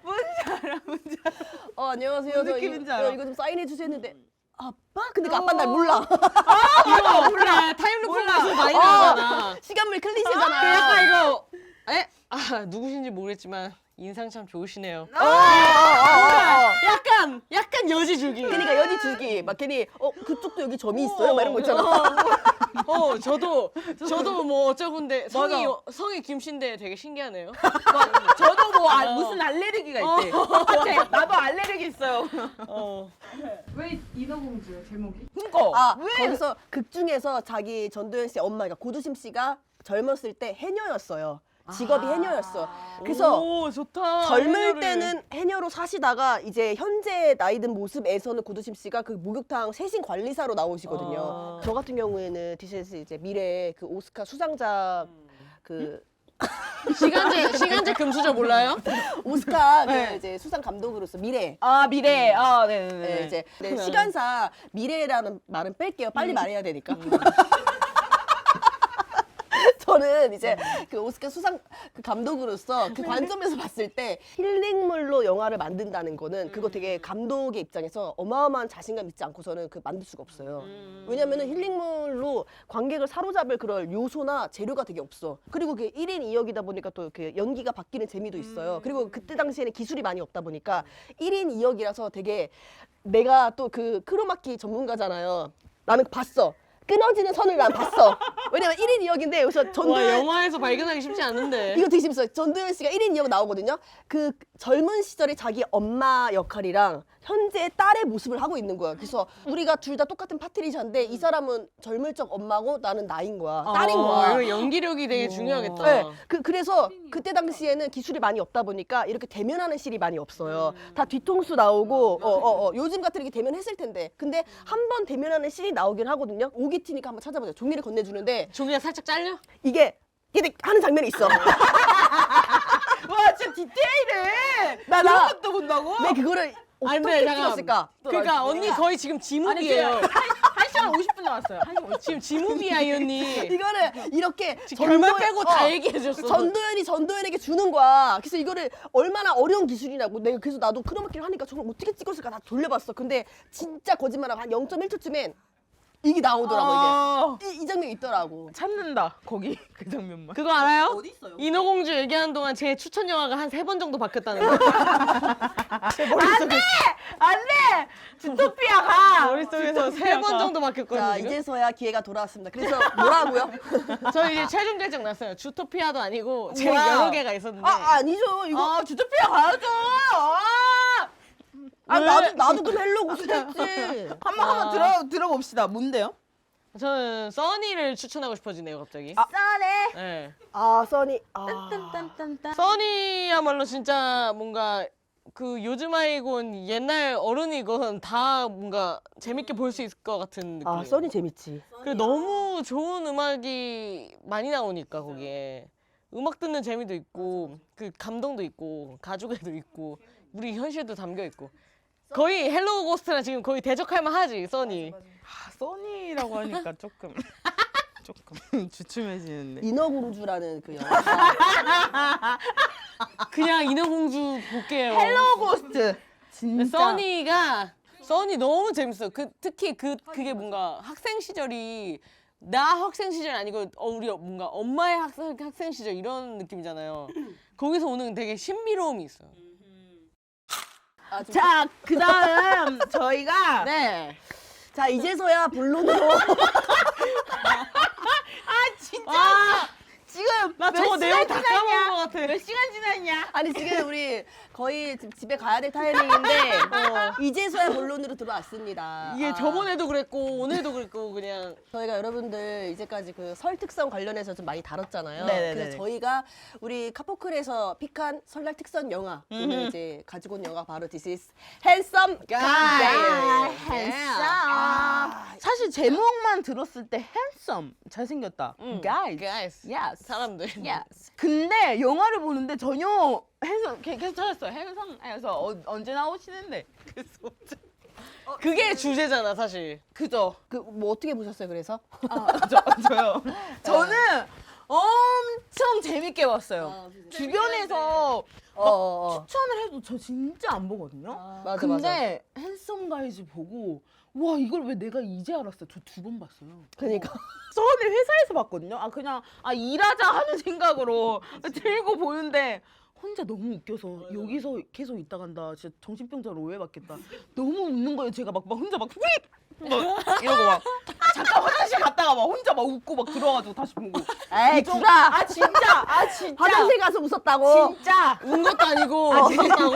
안녕하세요. 뭔 저 느낌인지 이거, 알아. 이거 좀 사인해 주세요 했는데 아빠? 근데 그 아빠는 날 몰라. 이거 몰라. 타임루프 보면서 많이 나오잖아. 시간물 클리셰잖아. 그 약간 이거 누구신지 모르겠지만 인상 참 좋으시네요. 약간 여지 주기. 그러니까 여지 주기. 막 괜히 그쪽도 여기 점이 있어요? 막 이런 거 있잖아. 저도 뭐 어쩌군데 성이 김씨인데 되게 신기하네요. 저도 뭐 무슨 알레르기가 있대. 똑같아. 나도 알레르기 있어요. 왜 인어공주요 제목이? 그니까 거기서 극 중에서 자기 전도연 씨 엄마가 고두심 씨가 젊었을 때 해녀였어요. 직업이 해녀였어. 그래서 오 좋다. 젊을 해녀를. 때는 해녀로 사시다가 이제 현재 나이 든 모습에서는 고두심 씨가 그 목욕탕 세신 관리사로 나오시거든요. 저 같은 경우에는 디제스 이제 미래 그 오스카 수상자 그 시간제 금수저 몰라요? 오스카 그 이제 수상 감독으로서 미래. 미래. 네네네. 네, 이제 네, 시간사 미래라는 말은 뺄게요. 빨리 말해야 되니까. 저는 이제 그 오스카 수상 그 감독으로서 그 관점에서 봤을 때 힐링물로 영화를 만든다는 거는 그거 되게 감독의 입장에서 어마어마한 자신감 있지 않고서는 그 만들 수가 없어요. 왜냐면은 힐링물로 관객을 사로잡을 그럴 요소나 재료가 되게 없어. 그리고 그 1인 2역이다 보니까 또 그 연기가 바뀌는 재미도 있어요. 그리고 그때 당시에는 기술이 많이 없다 보니까 1인 2역이라서 되게 내가 또 그 크로마키 전문가잖아요. 나는 봤어. 끊어지는 선을 난 봤어. 왜냐면 1인 2역인데 여기서 와 전도연 영화에서 발견하기 쉽지 않은데. 이거 되게 재밌어요. 전도연 씨가 1인 2역 나오거든요. 그 젊은 시절에 자기 엄마 역할이랑 현재 딸의 모습을 하고 있는 거야. 그래서 우리가 둘 다 똑같은 파트리샤인데 이 사람은 젊을 적 엄마고 나는 나인 거야. 딸인 거야. 이거 연기력이 되게 중요하겠다. 네, 그래서 그때 당시에는 기술이 많이 없다 보니까 이렇게 대면하는 씬이 많이 없어요. 다 뒤통수 나오고 요즘 같은 이렇게 대면했을 텐데 근데 한 번 대면하는 씬이 나오긴 하거든요. 오기티니까 한번 찾아보자. 종이를 건네주는데 종이가 살짝 잘려? 이게 하는 장면이 있어. 와 진짜 디테일해. 이런 것도 본다고? 왜 그거를 어떻게 찍었을까? 그러니까 언니 거의 지금 아니 지무비예요. 1시간 50분 남았어요. 1시간 50분. 지금 지무비야 이 언니. 이거를 이렇게 결말 빼고 다 얘기해줬어. 전도연이 전도연에게 주는 거야. 그래서 이거를 얼마나 어려운 기술이냐고. 내가 그래서 나도 크로마키를 하니까 저걸 어떻게 찍었을까 다 돌려봤어. 근데 진짜 거짓말하고 한 0.1초쯤엔 이게 나오더라고. 이게 이 장면이 있더라고. 찾는다 거기 그 장면만. 그거 알아요? 어디 있어요? 인어공주 얘기하는 동안 제 추천 영화가 한 3번 정도 바뀌었다는 거. 제 머릿속에 안돼. 주토피아 가. 머릿속에서 3번 정도 바뀌었거든요. 자, 지금. 이제서야 기회가 돌아왔습니다. 그래서 뭐라고요? 저 이제 최종 결정 났어요. 주토피아도 아니고 제 뭐야? 여러 개가 있었는데. 아니죠. 이거 주토피아 가야죠. 나도 그럼 헬로우고스트 했지. 한번 들어봅시다. 뭔데요? 저는 써니를 추천하고 싶어지네요, 갑자기. 써네. 네. 써니. 써니야말로 진짜 뭔가 그 요즘 아이건 옛날 어른이건 다 뭔가 재밌게 볼 수 있을 것 같은 느낌. 써니 재밌지. 그 너무 좋은 음악이 많이 나오니까 거기에 음악 듣는 재미도 있고 그 감동도 있고 가족애도 있고 우리 현실도 담겨 있고 거의 헬로우고스트랑 지금 거의 대적할 만하지 써니. 써니라고 하니까 조금 주춤해지는데. 인어공주라는 그 영화. 그냥 인어공주 볼게요. 헬로우고스트. 진짜. 써니 너무 재밌어. 특히 그게 뭔가 학생 시절이 나 학생 시절 아니고 우리 뭔가 엄마의 학생 시절 이런 느낌이잖아요. 거기서 오는 되게 신비로움이 있어요. 자, 그다음 저희가 네. 자 이제서야 본론으로 진짜 지금 나 저거 내용 다 까먹은 것 같아. 몇 시간 지났냐? 아니 지금 우리 거의 집에 가야 될 타이밍인데 이제서야 본론으로 들어왔습니다. 이게 아, 저번에도 그랬고 오늘도 그랬고 그냥 저희가 여러분들 이제까지 그 설특성 관련해서 좀 많이 다뤘잖아요. 네네네네. 그래서 저희가 우리 카포클에서 픽한 설날 특선 영화 오늘 이제 가지고 온 영화 바로 This is 핸섬가이즈. 사실 제목만 들었을 때 핸섬 잘생겼다. Guys. guys Yes. 사람들. Yes. 근데 영화를 보는데 전혀 핸섬 계속 찾았어요. 핸섬에서 언제 나오시는데? 그래서 그게 주제잖아 사실. 그죠? 그 뭐 어떻게 보셨어요? 그래서 저요. 저는 엄청 재밌게 봤어요. 주변에서 추천을 해도 저 진짜 안 보거든요. 맞아, 근데 핸섬 가이즈 보고 와 이걸 왜 내가 이제 알았어요. 저 2번 봤어요. 그러니까 처음에 회사에서 봤거든요. 그냥 일하자 하는 생각으로 들고 보는데 혼자 너무 웃겨서 여기서 계속 있다 간다. 진짜 정신병자로 오해받겠다. 너무 웃는 거예요. 제가 막 혼자 막 휙! 막 이러고 막 잠깐 화장실 갔다가 막 혼자 막 웃고 막 들어와가지고 다시 보고. 에이 구라. 진짜 화장실 가서 웃었다고. 진짜 운 것도 아니고 웃었다고.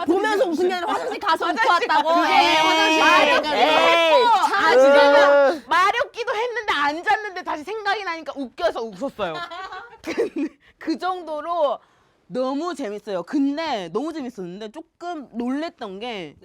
보면서 웃은 게 아니라 화장실 가서 웃고 왔다고. 화장실 에이, 진짜 마렵기도 했는데 앉았는데 다시 생각이 나니까 웃겨서 웃었어요. 근데 그 정도로 너무 재밌어요. 근데 너무 재밌었는데 조금 놀랬던 게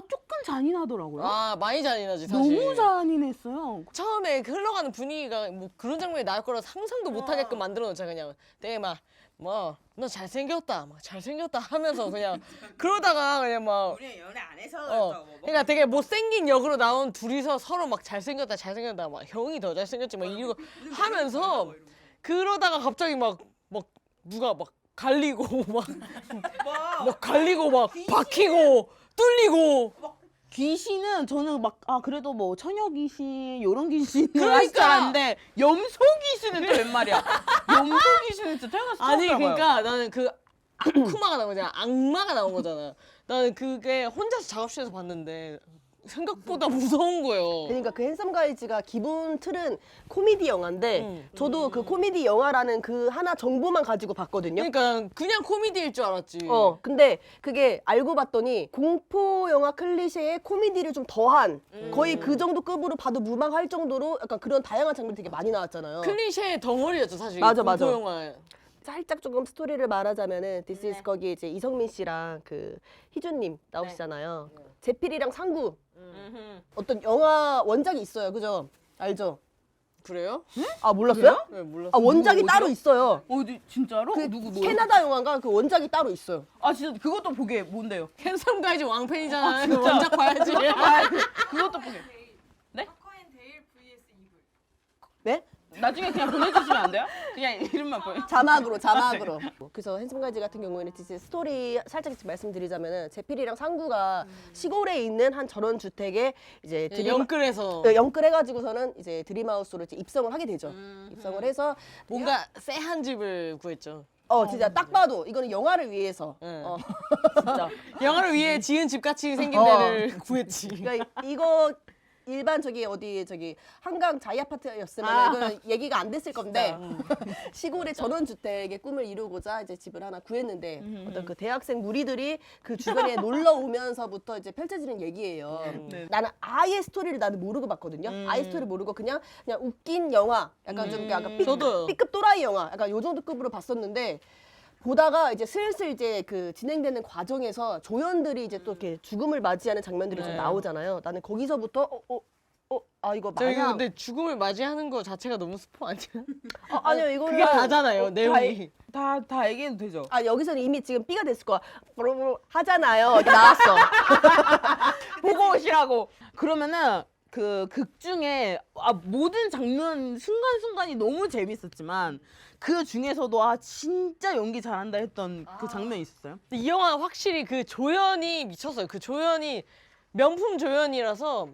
조금 잔인하더라고요. 많이 잔인하지 사실. 너무 잔인했어요. 처음에 그 흘러가는 분위기가 뭐 그런 장면이 나올 거라 상상도 못하게끔 만들어 놓자 그냥. 되게 막 뭐 너 잘생겼다 막 잘생겼다 하면서 그냥 그러다가 그냥 막 우리 연애 안 해서 그러니까 되게 못생긴 역으로 나온 둘이서 서로 막 잘생겼다 잘생겼다 막 형이 더 잘생겼지 막 이러고 하면서 그러다가 갑자기 막 누가 막 갈리고 막 갈리고 막 박히고 뚫리고 귀신은 저는 막 그래도 뭐 처녀 귀신 요런 귀신을 그러니까. 할 줄 알았는데 염소 귀신은 또 웬 말이야? 염소 귀신은 진짜 태어나서 처음 아니 들어봐요. 그러니까 나는 그 아쿠마가 나온 거잖아. 악마가 나온 거잖아. 나는 그게 혼자서 작업실에서 봤는데 생각보다 무서운 거예요. 그러니까 그 핸섬 가이즈가 기본 틀은 코미디 영화인데 저도 그 코미디 영화라는 그 하나 정보만 가지고 봤거든요. 그러니까 그냥 코미디일 줄 알았지. 근데 그게 알고 봤더니 공포 영화 클리셰에 코미디를 좀 더한 거의 그 정도 급으로 봐도 무방할 정도로 약간 그런 다양한 장면이 되게 많이 나왔잖아요. 클리셰의 덩어리였죠 사실. 맞아, 공포 맞아. 영화. 살짝 조금 스토리를 말하자면은 This is 거기 이제 이성민 씨랑 그 희준님 나오시잖아요. 제필이랑 상구 어떤 영화 원작이 있어요, 그죠? 알죠? 그래요? 몰랐어요? 네, 몰랐어. 원작이 따로 있어요. 어디 진짜로? 그 누구 뭐? 캐나다 영화가 그 원작이 따로 있어요. 진짜 그것도 보게 뭔데요? 핸섬 가이즈 왕팬이잖아. 진짜? 원작 봐야지. 그것도 보게. 터커앤데일 vs 이불. 네? 나중에 그냥 보내주시면 안 돼요? 그냥 이름만 보여. 자막으로. 그래서 핸섬 가이즈 같은 경우에는 이제 스토리 살짝 말씀드리자면은 제필이랑 상구가 시골에 있는 한 전원 주택에 이제 영끌에서 영끌해가지고서는 이제 드림하우스로 이제 입성을 하게 되죠. 입성을 해서 뭔가 쎄한 집을 구했죠. 진짜 딱 봐도 이거는 영화를 위해서 진짜 영화를 위해 지은 집 같이 생긴 데를 구했지. 그러니까 이거 일반 저기 한강 자이 아파트였으면 이거는 얘기가 안 됐을 건데 시골의 전원주택의 꿈을 이루고자 이제 집을 하나 구했는데 어떤 그 대학생 무리들이 그 주변에 놀러 오면서부터 이제 펼쳐지는 얘기예요. 나는 아예 스토리를 나는 모르고 봤거든요. 아예 스토리 모르고 그냥 웃긴 영화, 약간 좀 약간 저도요. B급 또라이 영화, 약간 요 정도 급으로 봤었는데. 보다가 이제 슬슬 이제 그 진행되는 과정에서 조연들이 이제 또 이렇게 죽음을 맞이하는 장면들이 좀 나오잖아요. 나는 거기서부터 이거 저 이거 마냥 근데 죽음을 맞이하는 거 자체가 너무 스포 아니야? 아니요 이거는 그게 다잖아요 내용이. 다 얘기해도 되죠? 여기서는 이미 지금 B가 됐을 거야. 하잖아요. 이렇게 나왔어. 보고 오시라고. 그러면은 그 극 중에 모든 장면 순간순간이 너무 재밌었지만 그 중에서도 진짜 연기 잘한다 했던 그 장면이 있었어요? 이 영화 확실히 그 조연이 미쳤어요. 그 조연이 명품 조연이라서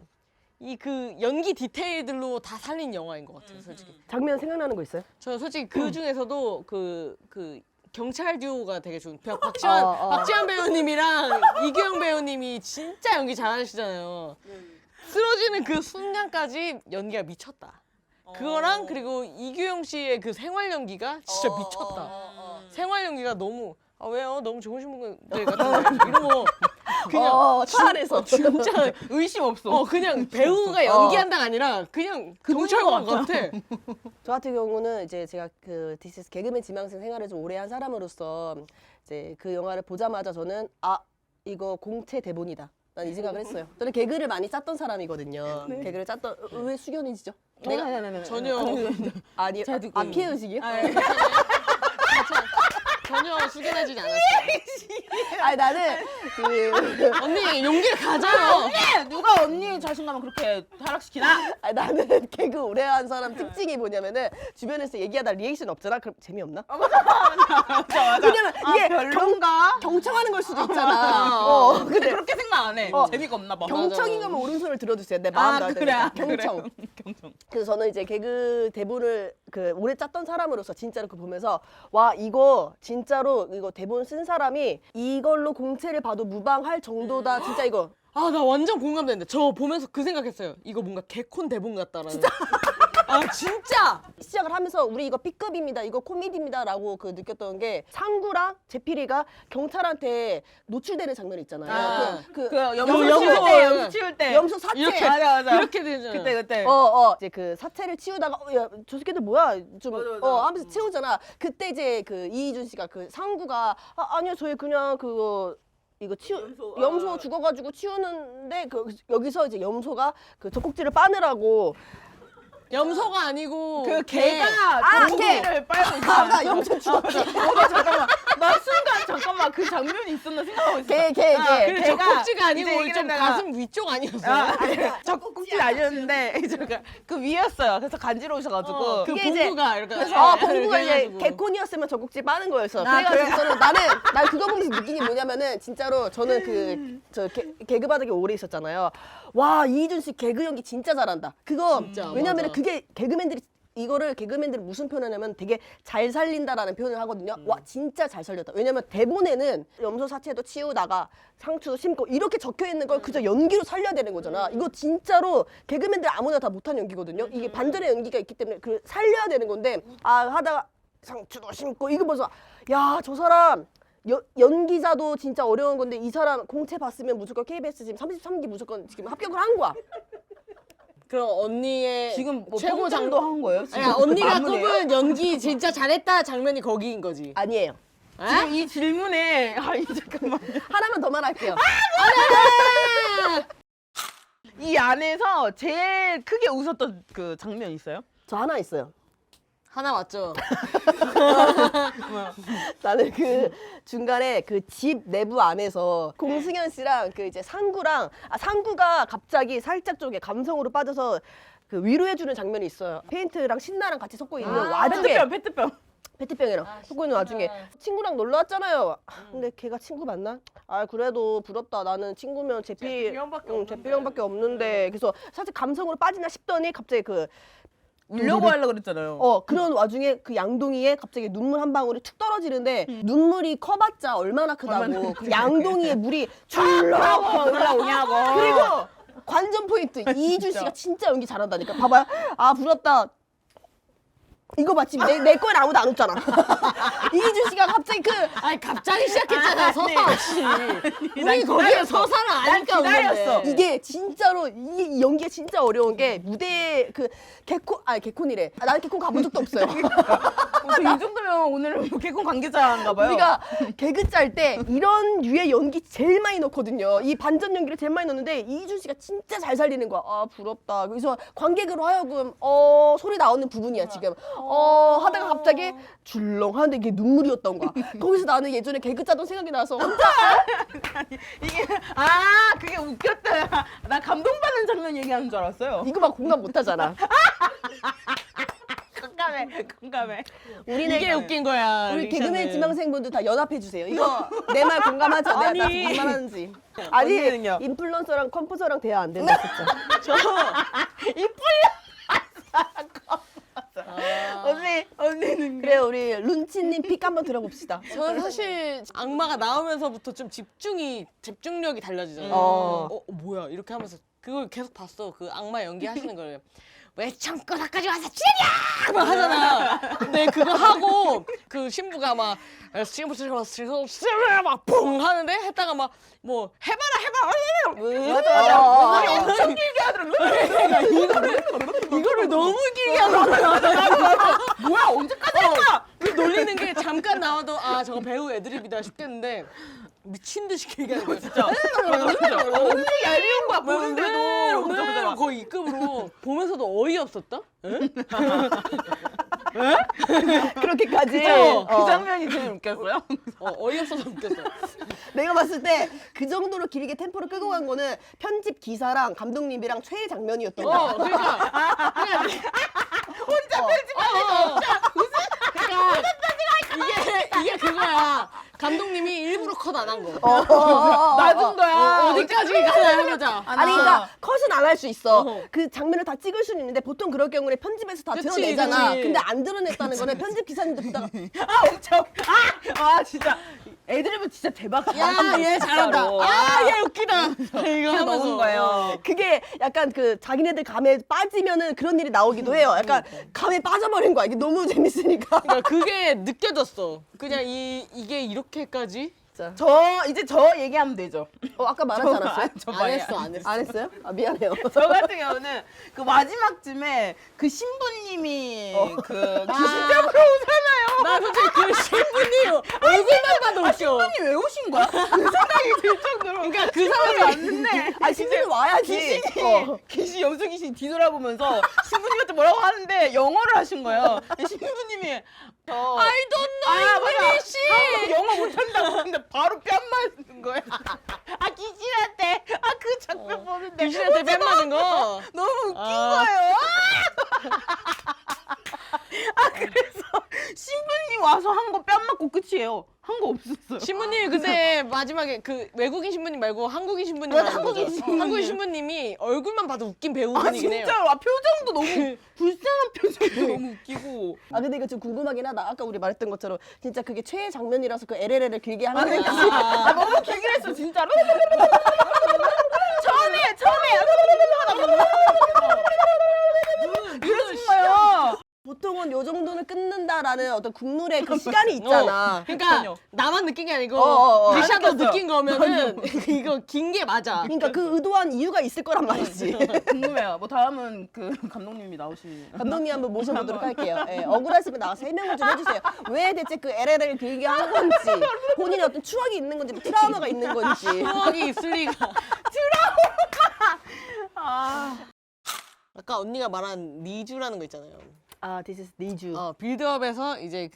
이 그 연기 디테일들로 다 살린 영화인 것 같아요, 솔직히. 장면 생각나는 거 있어요? 저는 솔직히 그 중에서도 그 경찰 듀오가 되게 좋은. 박지환 배우님이랑 이규영 배우님이 진짜 연기 잘하시잖아요. 쓰러지는 그 순간까지 연기가 미쳤다. 그거랑 그리고 이규영 씨의 그 생활 연기가 진짜 미쳤다. 생활 연기가 너무 왜요? 너무 좋으신 분들 같은데 이런 거 그냥 차 안에서 진짜 의심 없어. 그냥 배우가 연기한다가 아니라 그냥 경찰관 같아. 저 같은 경우는 이제 제가 그 디스 개그맨 지망생 생활을 좀 오래 한 사람으로서 이제 그 영화를 보자마자 저는 이거 공채 대본이다. 난 이 생각을 했어요. 저는 개그를 많이 짰던 사람이거든요. 개그를 짰던 왜 숙연해지죠? 내가 전혀 아니 피해 의식이요? 전혀 숙연하지 않았어요. 아니 나는 그 언니 용기를 가져요. 누가 언니 자신감을 그렇게 하락시키나? 아니, 나는 개그 오래 한 사람 특징이 뭐냐면은 주변에서 얘기하다 리액션 없잖아. 그럼 재미없나? 맞아. 왜냐면 이게 별론가? 경청하는 걸 수도 있잖아. 근데 그렇게 생각 안 해. 재미가 없나 봐. 경청인 거면 오른손을 들어주세요. 내 마음 나올 때니까. 그래. 경청. 경청. 그래서 저는 이제 개그 대본을 그 오래 짰던 사람으로서 진짜로 그 보면서 와 이거 진짜로 이거 대본 쓴 사람이 이걸로 공채를 봐도 무방할 정도다. 진짜 이거 나 완전 공감되는데 저 보면서 그 생각했어요. 이거 뭔가 개콘 대본 같다라는. 진짜? 진짜. 시작을 하면서 우리 이거 B급입니다. 이거 코미디입니다라고 그 느꼈던 게 상구랑 제필이가 경찰한테 노출되는 장면 있잖아요. 그 염소 치울 때. 염소 사체. 이렇게 맞아. 이렇게 되잖아요. 그때. 이제 그 사체를 치우다가 야, 저 새끼들 뭐야 좀 하면서 치우잖아. 그때 이제 그 이희준 씨가 그 상구가 아니요 저희 그냥 그거 이거 염소 죽어가지고 치우는데 여기서 이제 염소가 그 젖꼭지를 빠느라고 염소가 아니고 그 개가 젖꼭지를 빨고 있어. 나 염소 죽었지. 잠깐만. 나 순간 그 장면이 있었나 생각하고 있어. 개. 그래, 걔가 젖꼭지가 아니고 이제 좀 얘기를 가슴 위쪽 아니었어요? 젖꼭지 아니었는데 그 위였어요. 그래서 간지러우셔가지고. 그 그게 이제- 봉구가 이렇게 봉구가 이제 해가지고. 개콘이었으면 젖꼭지 빠는 거였어. 그래가지고 난 그거 보면서 느낀 게 뭐냐면은 진짜로 저는 개그 바닥에 오래 있었잖아요. 와 이희준 씨 개그 연기 진짜 잘한다. 그거 진짜, 왜냐면은 맞아. 그게 개그맨들이 무슨 표현하냐면 되게 잘 살린다라는 표현을 하거든요. 와 진짜 잘 살렸다. 왜냐면 대본에는 염소 사체도 치우다가 상추도 심고 이렇게 적혀 있는 걸 그저 연기로 살려야 되는 거잖아. 이거 진짜로 개그맨들 아무나 다 못한 연기거든요. 이게 반전의 연기가 있기 때문에 그 살려야 되는 건데 하다가 상추도 심고 이거 보면서 야 저 사람 연기자도 진짜 어려운 건데 이 사람 공채 봤으면 무조건 KBS 지금 33기 무조건 지금 합격을 한 거야. 그럼 언니의 지금 뭐 최고 평점도 한 거예요? 지금 아니, 언니가 마무리예요? 꼽은 연기 진짜 잘했다 장면이 거기인 거지. 아니에요. 지금 이 질문에 잠깐만. 하나만 더 말할게요. 이 안에서 제일 크게 웃었던 그 장면 있어요? 저 하나 있어요. 하나 맞죠? 나는 그 중간에 그 집 내부 안에서 공승현 씨랑 그 이제 상구가 갑자기 살짝 쪽에 감성으로 빠져서 그 위로해주는 장면이 있어요. 페인트랑 신나랑 같이 섞고 있는 와중에 페트병이랑 섞고 있는 와중에 친구랑 놀러 왔잖아요. 근데 걔가 친구 맞나? 그래도 부럽다. 나는 친구면 제필형밖에 없는데 그래서 살짝 감성으로 빠지나 싶더니 갑자기 울려고 하려고 그랬잖아요. 그런 와중에 그 양동이에 갑자기 눈물 한 방울이 툭 떨어지는데 눈물이 커봤자 얼마나 크다고 그 양동이에 물이 쫙 올라오냐고. 그리고 관전 포인트 이희준 씨가 진짜 연기 잘한다니까. 봐봐요. 부럽다. 이거 맞지? 내 거엔 아무도 안 웃잖아. 이희준 씨가 갑자기 갑자기 시작했잖아. 서사 없이. 우리 거기에 서사를 아니까 기다렸어. 웃는데. 이게 진짜로 이 연기가 진짜 어려운 게 무대에 개콘이래. 나는 개콘 가본 적도 없어요. 이 정도면 오늘 개콘 관계자인가 봐요. 우리가 개그 짤 때 이런 류의 연기 제일 많이 넣거든요. 이 반전 연기를 제일 많이 넣는데 이희준 씨가 진짜 잘 살리는 거야. 부럽다. 그래서 관객으로 하여금 소리 나오는 부분이야 지금. 하다가 갑자기 줄렁 하는데 이게 눈물이었던 거야. 거기서 나는 예전에 개그 짜던 생각이 나서 혼자 이게 그게 웃겼다. 나 감동받는 장면 얘기하는 줄 알았어요. 이거 막 공감 못 하잖아. 공감해. 우리네 이게 웃긴 거야. 우리 리샤는. 개그맨 지망생분들 다 연합해 주세요. 이거 내 말 공감하죠? 내가 나 아니. 무슨 말하는지. 아니 언니는요? 인플루언서랑 컴포저랑 대화 안 된다 진짜. 언니는 그래요 우리 룬치님 픽 한번 들어봅시다. 저는 사실 악마가 나오면서부터 좀 집중력이 달라지잖아요. 뭐야 이렇게 하면서 그걸 계속 봤어. 그 악마 연기 하시는 걸. 왜 청구사까지 와서 지냐! 막 하잖아. 근데 그거 하고 그 신부가 막 막붕 하는데 했다가 막 뭐 해봐라. 맞아. 엄청 길게 하더라. 이거를 너무 길게 하더라고요. 뭐야 언제까지 할까? 그 놀리는 게 잠깐 나와도 아 저거 배우 애드립이다 싶겠는데 미친 듯이 길게 하는 거야 진짜. 엄청 얄미운 거야 보는데도. 거의 이 급으로 보면서도 어이없었다. 그렇게까지. 그 장면이 제일 웃겼어요. 어이없어서 웃겼어. 내가 봤을 때 그 정도로 길게 템포를 끌고 간 거는 편집 기사랑 감독님이랑 최애 장면이었던 거야. 그러니까 이게 그거야. 감독님이 일부러 컷 안 한 거. 놔둔 거야. 어디까지 가나 해보자. 아니 그러니까 컷은 안 할 수 있어. 어. 그 장면을 다 찍을 수는 있는데 보통 그럴 경우에 편집에서 다 그치, 드러내잖아. 그치. 근데 안 드러냈다는 거는 편집 기사님도 보다가 진짜 애드립은 진짜 대박. 야, 얘 잘한다. 아, 얘 웃기다. 이거 넣은 하면서. 거예요. 그게 약간 그 자기네들 감에 빠지면은 그런 일이 나오기도 해요. 약간 감에 빠져버린 거야. 이게 너무 재밌으니까. 그러니까 그게 느껴졌어. 그냥 이게 이렇게까지? 이제 저 얘기하면 되죠. 아까 말하지 않았어요? 안 했어. 안 했어요? 아 미안해요. 저 같은 경우는 그 마지막쯤에 그 신부님이 그 귀신 잡으러 오잖아요. 나 솔직히 그 신부님 얼굴만 봐도 웃겨. 신부님 왜 오신 거야? 그 생각이 들 정도로. 그러니까 그 사람이 왔는데 아 신부님 와야지. 귀신 염소 귀신 뒤돌아보면서 신부님한테 뭐라고 하는데 영어를 하신 거예요. 신부님이 I don't know 맞아. English. 영어 못한다고 근데 바로 뺨 맞는 거야. 귀신한테 그 장면 보는데 귀신한테 뺨 맞은 거. 너무 웃긴 아. 거예요. 그래서 신부님 와서 한 거 뺨 맞고 끝이에요. 한 거 없었어요. 신부님 근데 마지막에 그 외국인 신부님 말고 한국인 신부님 맞아, 말하는 거죠. 한국인 신부님. 한국인 신부님이 얼굴만 봐도 웃긴 배우분이긴 해요. 진짜로 표정도 너무 불쌍한 표정도 너무 웃기고. 아 근데 이거 좀 궁금하긴 하다. 아까 우리 말했던 것처럼 진짜 그게 최애 장면이라서 그 LLL을 길게 하는 거야. 너무 길게 했어 진짜로. 처음에 이러신 거예요. 보통은 요 정도는 끊는다라는 어떤 국룰의 그 시간이 있잖아. 그러니까 그러니까요. 나만 느낀 게 아니고 다 리샤도 느꼈어요. 느낀 거면은 이거 긴 게 맞아. 그러니까 그 의도한 이유가 있을 거란 말이지. 궁금해요. 뭐 다음은 그 감독님이 나오시는. 감독님 한번 모셔보도록 할게요. 예, 억울하시면 나와서 해명을 좀 해주세요. 왜 대체 그 LL을 길게 한 건지, 본인의 어떤 추억이 있는 건지, 뭐 트라우마가 있는 건지. 추억이 있을 리가. 아까 언니가 말한 니주라는 거 있잖아요. 아, this is 니주. 빌드업에서 이제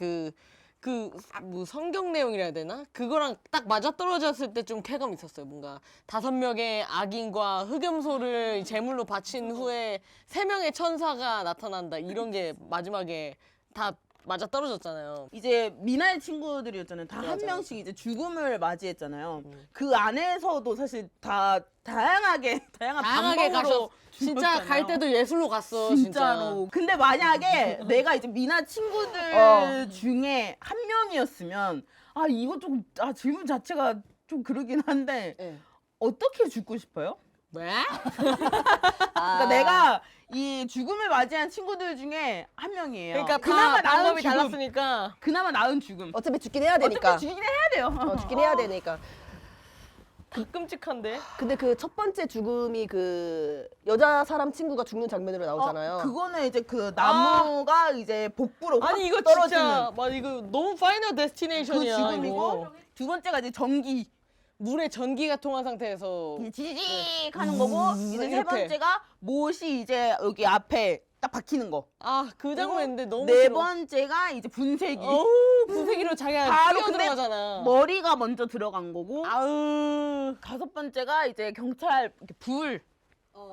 뭐 성경 내용이라 해야 되나? 그거랑 딱 맞아떨어졌을 때 좀 쾌감 있었어요. 뭔가 5명의 악인과 흑염소를 제물로 바친 후에 3명의 천사가 나타난다. 이런 게 마지막에 다 맞아떨어졌잖아요. 이제 미나의 친구들이었잖아요. 다 한 맞아. 명씩 이제 죽음을 맞이했잖아요. 그 안에서도 사실 다 다양한 다양하게 방법으로 가서 진짜 죽었잖아요. 갈 때도 예술로 갔어. 진짜로. 근데 만약에 내가 이제 미나 친구들 중에 한 명이었으면 이거 조금 질문 자체가 좀 그러긴 한데 네. 어떻게 죽고 싶어요? 왜? 그러니까 내가 이 죽음을 맞이한 친구들 중에 한 명이에요. 그러니까 그나마 나은 방법이 죽음. 달랐으니까. 그나마 나은 죽음. 어차피 죽긴 해야 되니까. 어차피 죽이긴 해야 돼요. 죽긴 해야 되니까. 끔찍한데? 근데 그 첫 번째 죽음이 그 여자 사람 친구가 죽는 장면으로 나오잖아요. 그거는 이제 그 나무가 이제 복부로 확 아니 이거 떨어지는 진짜 이거 너무 파이널 그 데스티네이션이야. 죽음이고 이거. 두 번째가 이제 전기 물에 전기가 통한 상태에서 지지직 하는 거고 이제 세 이렇게. 번째가 못이 이제 여기 앞에 딱 박히는 거. 그 장면인데 너무 네 싫어. 번째가 이제 분쇄기. 분쇄기로 자기가 바로 뛰어 근데 들어가잖아. 머리가 먼저 들어간 거고. 아우. 다섯 번째가 이제 경찰 이렇게 불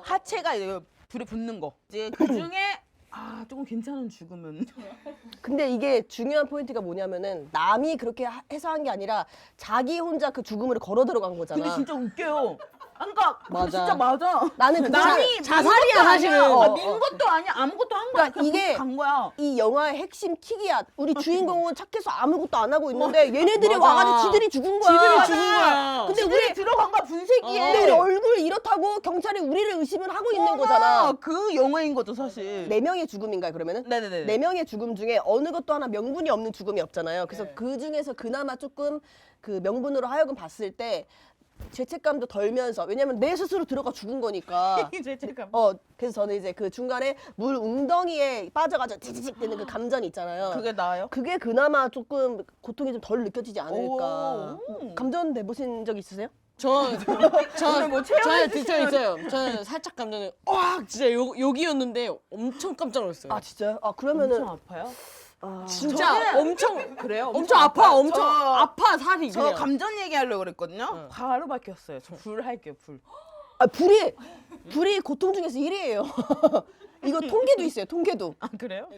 하체가 이제 불에 붙는 거. 이제 그 중에 아 조금 괜찮은 죽으면. 근데 이게 중요한 포인트가 뭐냐면은 남이 그렇게 해서 한 게 아니라 자기 혼자 그 죽음으로 걸어 들어간 거잖아. 근데 진짜 웃겨요. 그러니까 맞아. 진짜 맞아. 나는 그 남이 자살이야 사실은. 민 것도 아니야. 아무것도 한 거야. 그러니까 이게 간 거야. 이 영화의 핵심 킥이야. 우리 주인공은 착해서 아무것도 안 하고 있는데 얘네들이 맞아. 와가지고 지들이 죽은 거야. 지들이 죽은 거야. 근데 우리 들어간 거야 분쇄기에. 근데 우리 얼굴 이렇다고 경찰이 우리를 의심을 하고 있는 거잖아. 그 영화인 거죠 사실. 네 명의 죽음인가요 그러면은? 네네네. 네 명의 죽음 중에 어느 것도 하나 명분이 없는 죽음이 없잖아요. 그래서 그 중에서 그나마 조금 그 명분으로 하여금 봤을 때 죄책감도 덜면서 왜냐면 내 스스로 들어가 죽은 거니까. 죄책감. 그래서 저는 이제 그 중간에 물 웅덩이에 빠져가지고 찌찌직 되는 그 감전이 있잖아요. 그게 나아요? 그게 그나마 조금 고통이 좀 덜 느껴지지 않을까. 오. 감전 내보신 적 있으세요? 저는 뭐 체험해 진짜 있어요. 저는 살짝 감정이 진짜 여기였는데 엄청 깜짝 놀랐어요. 아 진짜요? 아 그러면은 엄청 아파요? 진짜 엄청 그래요? 엄청 아파. 엄청 저- 아파 살이. 저 그냥. 감전 얘기하려고 그랬거든요. 바로 바뀌었어요. 저 불 할게요 불. 아 불이 고통 중에서 1위예요. 이거 통계도 있어요. 통계도. 아 그래요?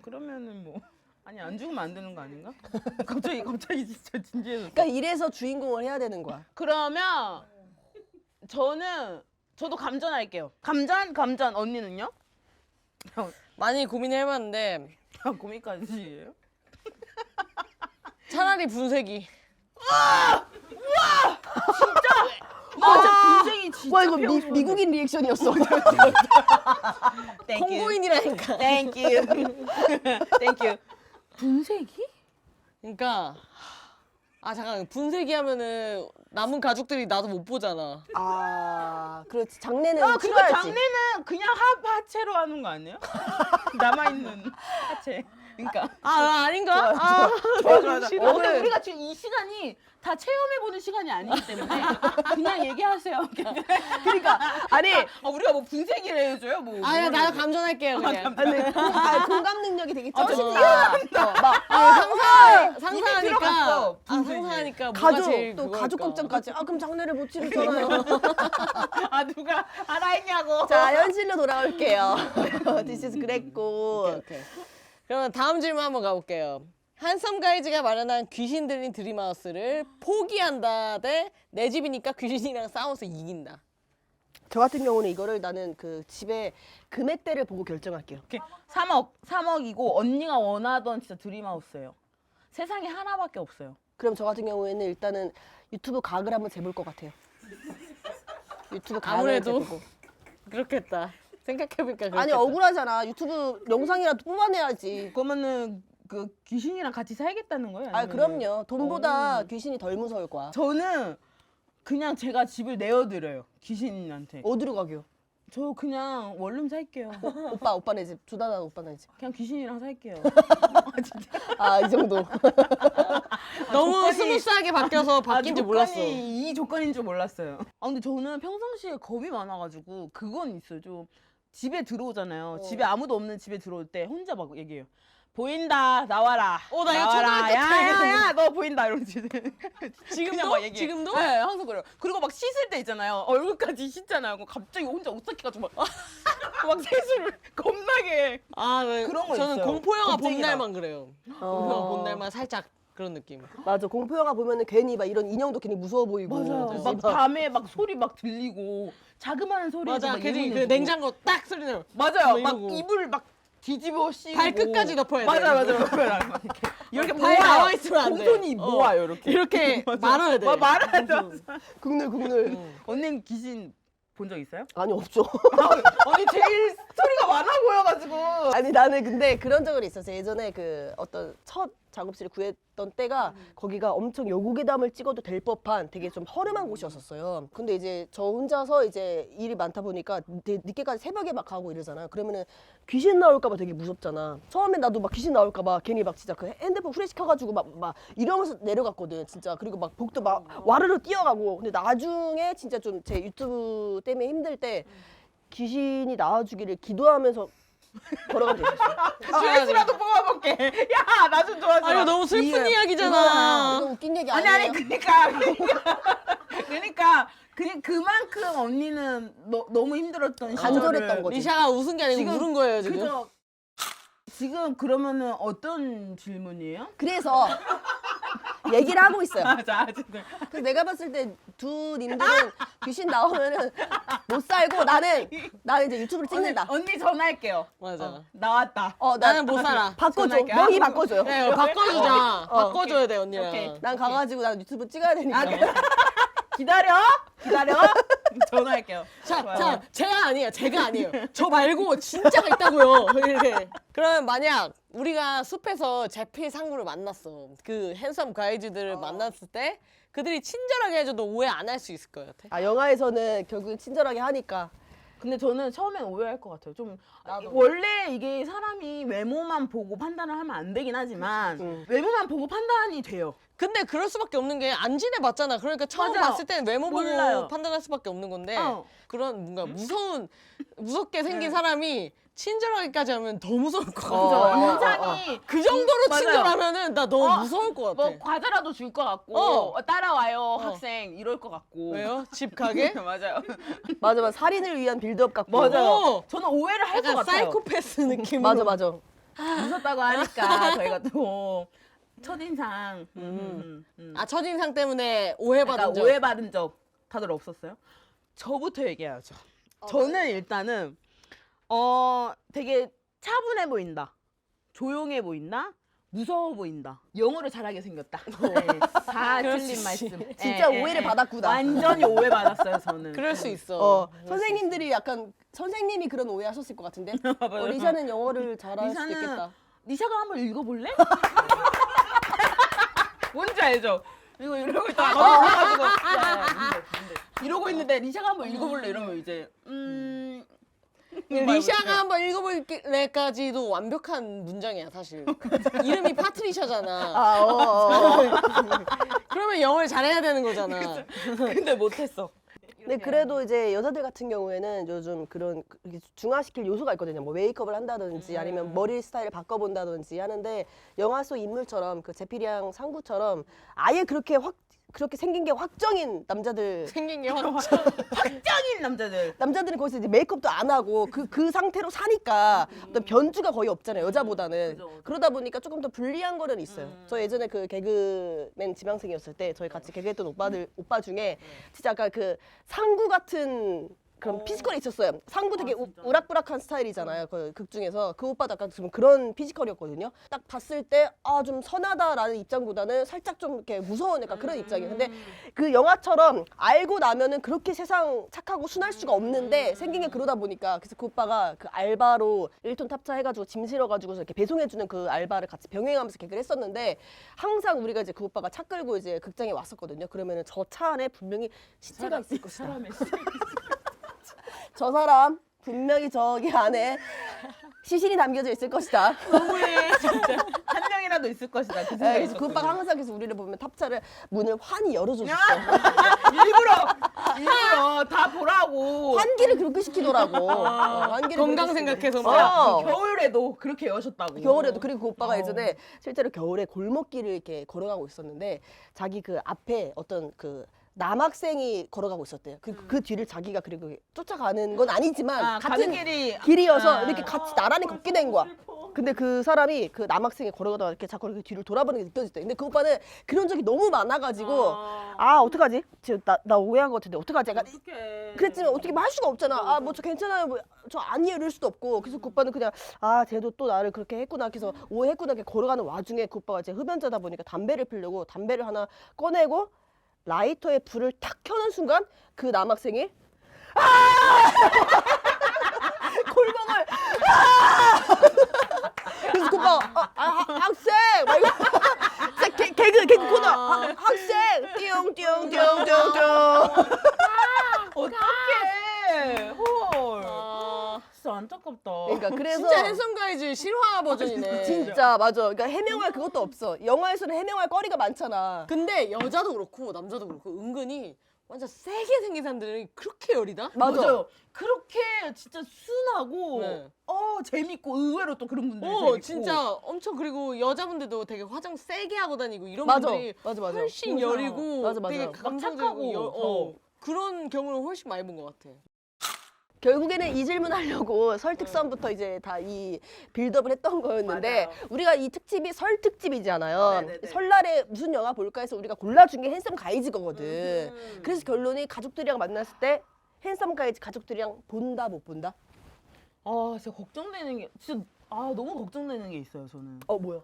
그러면은 뭐 아니 안 죽으면 안 되는 거 아닌가? 갑자기 진짜 진지해졌어. 그러니까 이래서 주인공을 해야 되는 거야. 그러면 저도 감전할게요. 감전 언니는요? 많이 고민해봤는데 고민까지예요? 차라리 분쇄기. 진짜 분쟁이 진짜 와 이거 미국인 리액션이었어. 콩고인이라니까. 땡큐. 땡큐. 분쇄기? 그러니까 잠깐 분쇄기 하면은 남은 가족들이 나도 못 보잖아. 아 그렇지. 장례는 그거 치러야지. 장례는 그냥 하체로 하는 거 아니에요? 남아있는 하체. 그러니까. 아닌가? 좋아. 근데 저는- 우리가 지금 이 시간이 다 체험해보는 시간이 아니기 때문에 그냥 얘기하세요. 그러니까 아니 우리가 뭐 분쇄기를 해줘요? 뭐. 나도 감전할게요 그냥. 근데 공감 능력이 되게 저 쩌신다. 막 상상하니까 들어갔어, 분쇄기에. 상상하니까 뭐가 제일 또 그걸까? 가족 걱정까지. 그럼 장례를 못 치르잖아요. 누가 알아했냐고. 자 현실로 돌아올게요. This is 그랬고. 오케이. 그러면 다음 질문 한번 가볼게요. 핸섬가이즈가 마련한 귀신 들린 드림하우스를 포기한다 대 내 집이니까 귀신이랑 싸워서 이긴다. 저 같은 경우는 이거를 나는 그 집에 금액대를 보고 결정할게요. 3억이고 언니가 원하던 진짜 드림하우스예요. 세상에 하나밖에 없어요. 그럼 저 같은 경우에는 일단은 유튜브 각을 한번 재볼 것 같아요. 유튜브 각을 아무래도 재보고. 그렇겠다. 생각해보니까 그렇겠다. 아니 억울하잖아. 유튜브 영상이라도 뽑아내야지. 그러면은 그 귀신이랑 같이 살겠다는 거예요? 아 아니면은? 그럼요. 돈보다 귀신이 덜 무서울 거야. 저는 그냥 제가 집을 내어드려요. 귀신한테. 어디로 가게요? 저 그냥 원룸 살게요. 오빠네 집. 조다나 오빠네 집. 그냥 귀신이랑 살게요. 아 이 정도. 너무 조건이- 스무스하게 바뀌어서 바뀐 줄 몰랐어. 이 조건인 줄 몰랐어요. 근데 저는 평상시에 겁이 많아가지고 그건 있어요. 좀 집에 들어오잖아요. 집에 아무도 없는 집에 들어올 때 혼자 막 얘기해요. 보인다 나와라. 나 이거 나와라. 초등학교 때 야야야 너 보인다 이러지. 그냥 막 얘기해. 지금도? 네 항상 그래요. 그리고 막 씻을 때 있잖아요. 얼굴까지 씻잖아요. 그럼 갑자기 혼자 오싹해가지고 막 세수를 겁나게. 그런 거 저는 있어요. 공포 영화 본 겁쟁이라. 날만 그래요. 공포 영화 본 날만 살짝 그런 느낌. 맞아. 공포 영화 보면은 괜히 막 이런 인형도 괜히 무서워 보이고. 맞아요. 막 밤에 막 소리 막 들리고 자그마한 소리에도 맞아. 막 괜히 이불 그 내고. 냉장고 딱 소리 나요. 맞아요. 막 이러고. 이불 막 뒤집어 씌우고 발끝까지 덮어야 돼. 맞아요. 이렇게 발 나와 있으면 안 돼. 공손히 모아요 이렇게. 이렇게 말아야 돼. 말아야 돼. 국룰. 언니는 귀신 본 적 있어요? 아니 없죠. 언니 제일 스토리가 많아 보여가지고. 아니 나는 근데 그런 적은 있었어. 예전에 그 어떤 첫 작업실을 구했던 때가 거기가 엄청 여고괴담을 찍어도 될 법한 되게 좀 허름한 곳이었었어요. 근데 이제 저 혼자서 이제 일이 많다 보니까 되게 늦게까지 새벽에 막 가고 이러잖아요. 그러면은 귀신 나올까 봐 되게 무섭잖아. 처음엔 나도 막 귀신 나올까 봐 괜히 막 진짜 그 핸드폰 후레시켜가지고 막 이러면서 내려갔거든 진짜. 그리고 막 복도 막 와르르 뛰어가고. 근데 나중에 진짜 좀 제 유튜브 때문에 힘들 때 귀신이 나와주기를 기도하면서 걸어간 적 있었어요. 조회수라도 뽑아볼게. 야 나 좀 도와줘. 이거 너무 슬픈 이야기잖아. 이거 웃긴 얘기 아니 아니에요? 그러니까 그냥 그만큼 언니는 너무 힘들었던 간절했던 시절을 거지. 리샤가 웃은 게 아니고 지금 울은 거예요 지금. 그죠. 지금 그러면은 어떤 질문이에요? 그래서 얘기를 하고 있어요. 맞아. 그래서 내가 봤을 때 두 님들은 귀신 나오면은 못 살고 나는 이제 유튜브를 찍는다. 언니 전화할게요. 맞아. 나왔다. 나는 못 살아. 바꿔줘. 전화할게요. 명의 바꿔줘요. 네, 바꿔주자. 바꿔줘야 돼 언니랑. 오케이. 난 가가지고 난 유튜브 찍어야 되니까. 기다려. 전화할게요. 자, 제가 아니에요. 저 말고 진짜가 있다고요. 이렇게. 그러면 만약 우리가 숲에서 제피 상구를 만났어. 그 핸섬가이즈들을 만났을 때 그들이 친절하게 해줘도 오해 안 할 수 있을 것 같아. 아 영화에서는 결국 친절하게 하니까. 근데 저는 처음엔 오해할 것 같아요. 좀 원래 이게 사람이 외모만 보고 판단을 하면 안 되긴 하지만 외모만 보고 판단이 돼요. 근데 그럴 수밖에 없는 게 안 지내봤잖아. 그러니까 처음 맞아요. 봤을 때는 외모 보고 몰라요. 판단할 수밖에 없는 건데 그런 뭔가 무섭게 네. 생긴 사람이 친절하게까지 하면 더 무서울 것 같아. 굉장히 그 정도로 맞아요. 친절하면은 나 너무 무서울 것 같아. 뭐 과자라도 줄 것 같고 따라와요 학생 이럴 것 같고. 왜요? 집 가게? 맞아요. 맞아. 살인을 위한 빌드업 같고. 맞아요. 저는 오해를 할 것 약간 같아요. 사이코패스 느낌으로. 맞아. 무섭다고 하니까 저희가 또 첫인상 아 첫인상 때문에 오해받은 약간 적. 오해받은 적 다들 없었어요? 저부터 얘기해야죠. 저는 일단은 되게 차분해 보인다. 조용해 보인다. 무서워 보인다. 영어를 잘하게 생겼다. 네, 다 그럴 틀린 수 말씀. 있지. 진짜 오해를 받았구나. 완전히 오해받았어요, 저는. 그럴 수 있어. 선생님들이 약간 선생님이 그런 오해하셨을 것 같은데. 맞아요. 리샤는 영어를 잘할 수도 리샤는 있겠다. 리샤가 한번 읽어볼래? 뭔지 알죠? 이러고 있다가 가지고 이러고 있는데 리샤가 한번 읽어볼래 이러면 이제 리샤가 한번 읽어볼래까지도 완벽한 문장이야 사실. 이름이 파트리샤잖아. 그러면 영어를 잘해야 되는 거잖아. 근데 못했어. 근데 그래도 이제 여자들 같은 경우에는 요즘 그런 이렇게 중화시킬 요소가 있거든요. 뭐 메이크업을 한다든지 아니면 머리 스타일을 바꿔본다든지 하는데 영화 속 인물처럼 그 제피랑 상구처럼 아예 그렇게 생긴 게 확정인 남자들. 생긴 게 확정인 남자들은 거기서 이제 메이크업도 안 하고 그 상태로 사니까 어떤 변주가 거의 없잖아요. 여자보다는. 그죠. 그러다 보니까 조금 더 불리한 거는 있어요. 저 예전에 그 개그맨 지망생이었을 때 저희 같이 개그했던 오빠 중에 진짜 약간 그 상구 같은 그런 피지컬이 있었어요. 상구 되게 우락부락한 스타일이잖아요. 그 극 중에서 그 오빠도 약간 좀 그런 피지컬이었거든요. 딱 봤을 때 좀 선하다라는 입장보다는 살짝 좀 이렇게 무서운 약간 그런 입장이에요. 근데 그 영화처럼 알고 나면은 그렇게 세상 착하고 순할 수가 없는데 생긴 게 그러다 보니까 그래서 그 오빠가 그 알바로 1톤 탑차해가지고 짐 실어가지고서 이렇게 배송해주는 그 알바를 같이 병행하면서 개그를 했었는데 항상 우리가 이제 그 오빠가 차 끌고 이제 극장에 왔었거든요. 그러면은 저 차 안에 분명히 시체가 있을 것이다. 저 사람 분명히 저기 안에 시신이 담겨져 있을 것이다. 너무해 진짜 한 명이라도 있을 것이다. 그 네, 생각이 그래서 그 오빠가 항상 그래서 우리를 보면 탑차를 문을 환히 열어줬었어. 일부러 다 보라고 환기를 그렇게 시키더라고. 환기를 건강 그렇게 생각해서 시키더라고. 막. 겨울에도 그렇게 여셨다고. 겨울에도 그리고 그 오빠가 예전에 실제로 겨울에 골목길을 이렇게 걸어가고 있었는데 자기 그 앞에 어떤 그 남학생이 걸어가고 있었대요. 그 뒤를 자기가 그리고 쫓아가는 건 아니지만 같은 가는 길이어서 이렇게 같이 나란히 걷게 된 거야. 근데 그 사람이 그 남학생이 걸어가다가 이렇게 자꾸 이렇게 뒤를 돌아보는 게 느껴졌대. 근데 그 오빠는 그런 적이 너무 많아가지고 어떡하지? 지금 나 오해한 것 같은데 어떡하지? 약간 그랬지만 어떻게 할 수가 없잖아. 뭐 저 괜찮아요. 뭐 저 아니에요 이럴 수도 없고. 그래서 그 오빠는 그냥 쟤도 또 나를 그렇게 했구나. 그래서 오해했구나. 이렇게 걸어가는 와중에 그 오빠가 이제 흡연자다 보니까 담배를 피려고 담배를 하나 꺼내고 라이터에 불을 탁 켜는 순간 그 남학생이 골방을 그래서 그 오빠가 학생 막 이거 진짜 개그 코너 학생 띠용띠용띠용띠용 어떡해. 헐. 진짜 안타깝다. 그러니까 그래서 진짜 핸섬가이즈 실화 버전이네. 진짜 맞아. 그러니까 해명할 그것도 없어. 영화에서는 해명할 거리가 많잖아. 근데 여자도 그렇고 남자도 그렇고 은근히 완전 세게 생긴 사람들은 그렇게 열이다? 맞아요. 그렇게 진짜 순하고 네. 재밌고 의외로 또 그런 분들이 재밌고. 진짜 엄청 그리고 여자분들도 되게 화장 세게 하고 다니고 이런 맞아. 분들이 맞아. 훨씬 맞아. 여리고 맞아. 되게 막 감성적이고 착하고. 그런 경우를 훨씬 많이 본 것 같아. 결국에는 이 질문 하려고 설 특선부터 이제 다 이 빌드업을 했던 거였는데 맞아요. 우리가 이 특집이 설 특집이잖아요. 네네네. 설날에 무슨 영화 볼까 해서 우리가 골라준 게 핸섬 가이즈 거거든. 그래서 결론이 가족들이랑 만났을 때 핸섬 가이즈 가족들이랑 본다 못 본다? 아 진짜 걱정되는 게 진짜 너무 걱정되는 게 있어요 저는. 뭐야?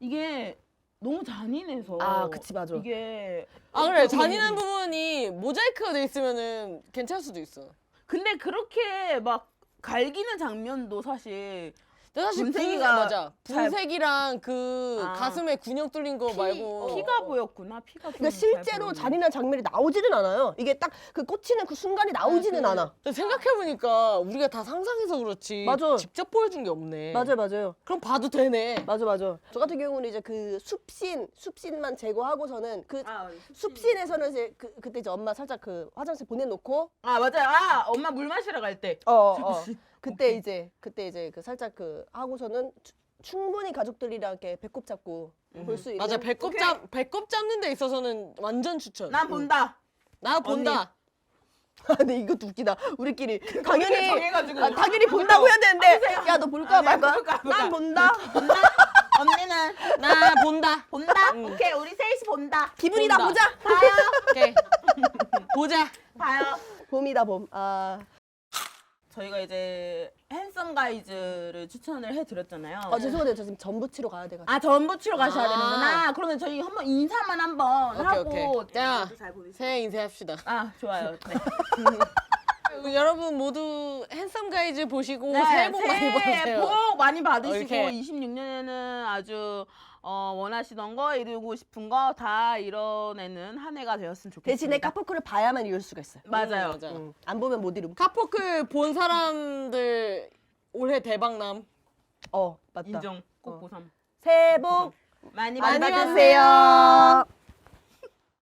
이게 너무 잔인해서. 그치 맞아. 이게 그래 잔인한 부분이 모자이크가 돼 있으면은 괜찮을 수도 있어. 근데 그렇게 막 갈기는 장면도 사실 근데 사실 분쇄기가 맞아. 잘- 분색이랑 그 아. 가슴에 근육 뚫린 거 말고 피가 보였구나. 피가 좀 그러니까 잘 실제로 보이네. 잔인한 장면이 나오지는 않아요. 이게 딱 그 꽂히는 그 순간이 나오지는 않아. 생각해보니까 우리가 다 상상해서 그렇지 맞아. 직접 보여준 게 없네. 맞아요. 그럼 봐도 되네. 맞아. 저 같은 경우는 이제 그 숲씬만 제거하고서는 그 아, 숲씬에서는 이제 그때 이제 엄마 살짝 그 화장실 보내놓고 맞아요. 엄마 물 마시러 갈 때. 그때 이제 그 살짝 그 하고서는 충분히 가족들이랑 이렇게 배꼽 잡고 볼 수 있는. 맞아 배꼽 잡는 데 있어서는 완전 추천. 난 본다. 나 본다. 근데 이것도 웃기다. 우리끼리 당연히 정해가지고. 당연히 본다고 해야 되는데 야 너 볼까 말까? 볼까? 난 본다. 언니는 나 본다. 본다. 오케이 우리 셋이 본다. 기분이다 본다. 보자. 봐요. 오케이. 보자. 봐요. 봄이다 봄. 저희가 이제 핸섬 가이즈를 추천을 해드렸잖아요. 죄송해요. 저 지금 전 부치러 가야 돼가지고. 전부치러 가셔야 아. 되는구나. 그러면 저희 한번 인사만 한번 하고. 오케이. 자, 잘 보내세요. 새해 인사합시다. 좋아요. 네. 여러분 모두 핸섬 가이즈 보시고 새해 복 많이 받으세요. 새해 복 많이 받으시고 이렇게. 26년에는 아주 원하시던 거 이루고 싶은 거 다 이뤄내는 한 해가 되었으면 좋겠습니다. 대신에 카포크를 봐야만 이룰 수가 있어요. 맞아요. 맞아. 안 보면 못 이룸. 카포클 본 사람들 올해 대박남. 맞다. 인정 꼭 보삼. 새해 복 많이 많이 받으세요. 받으세요.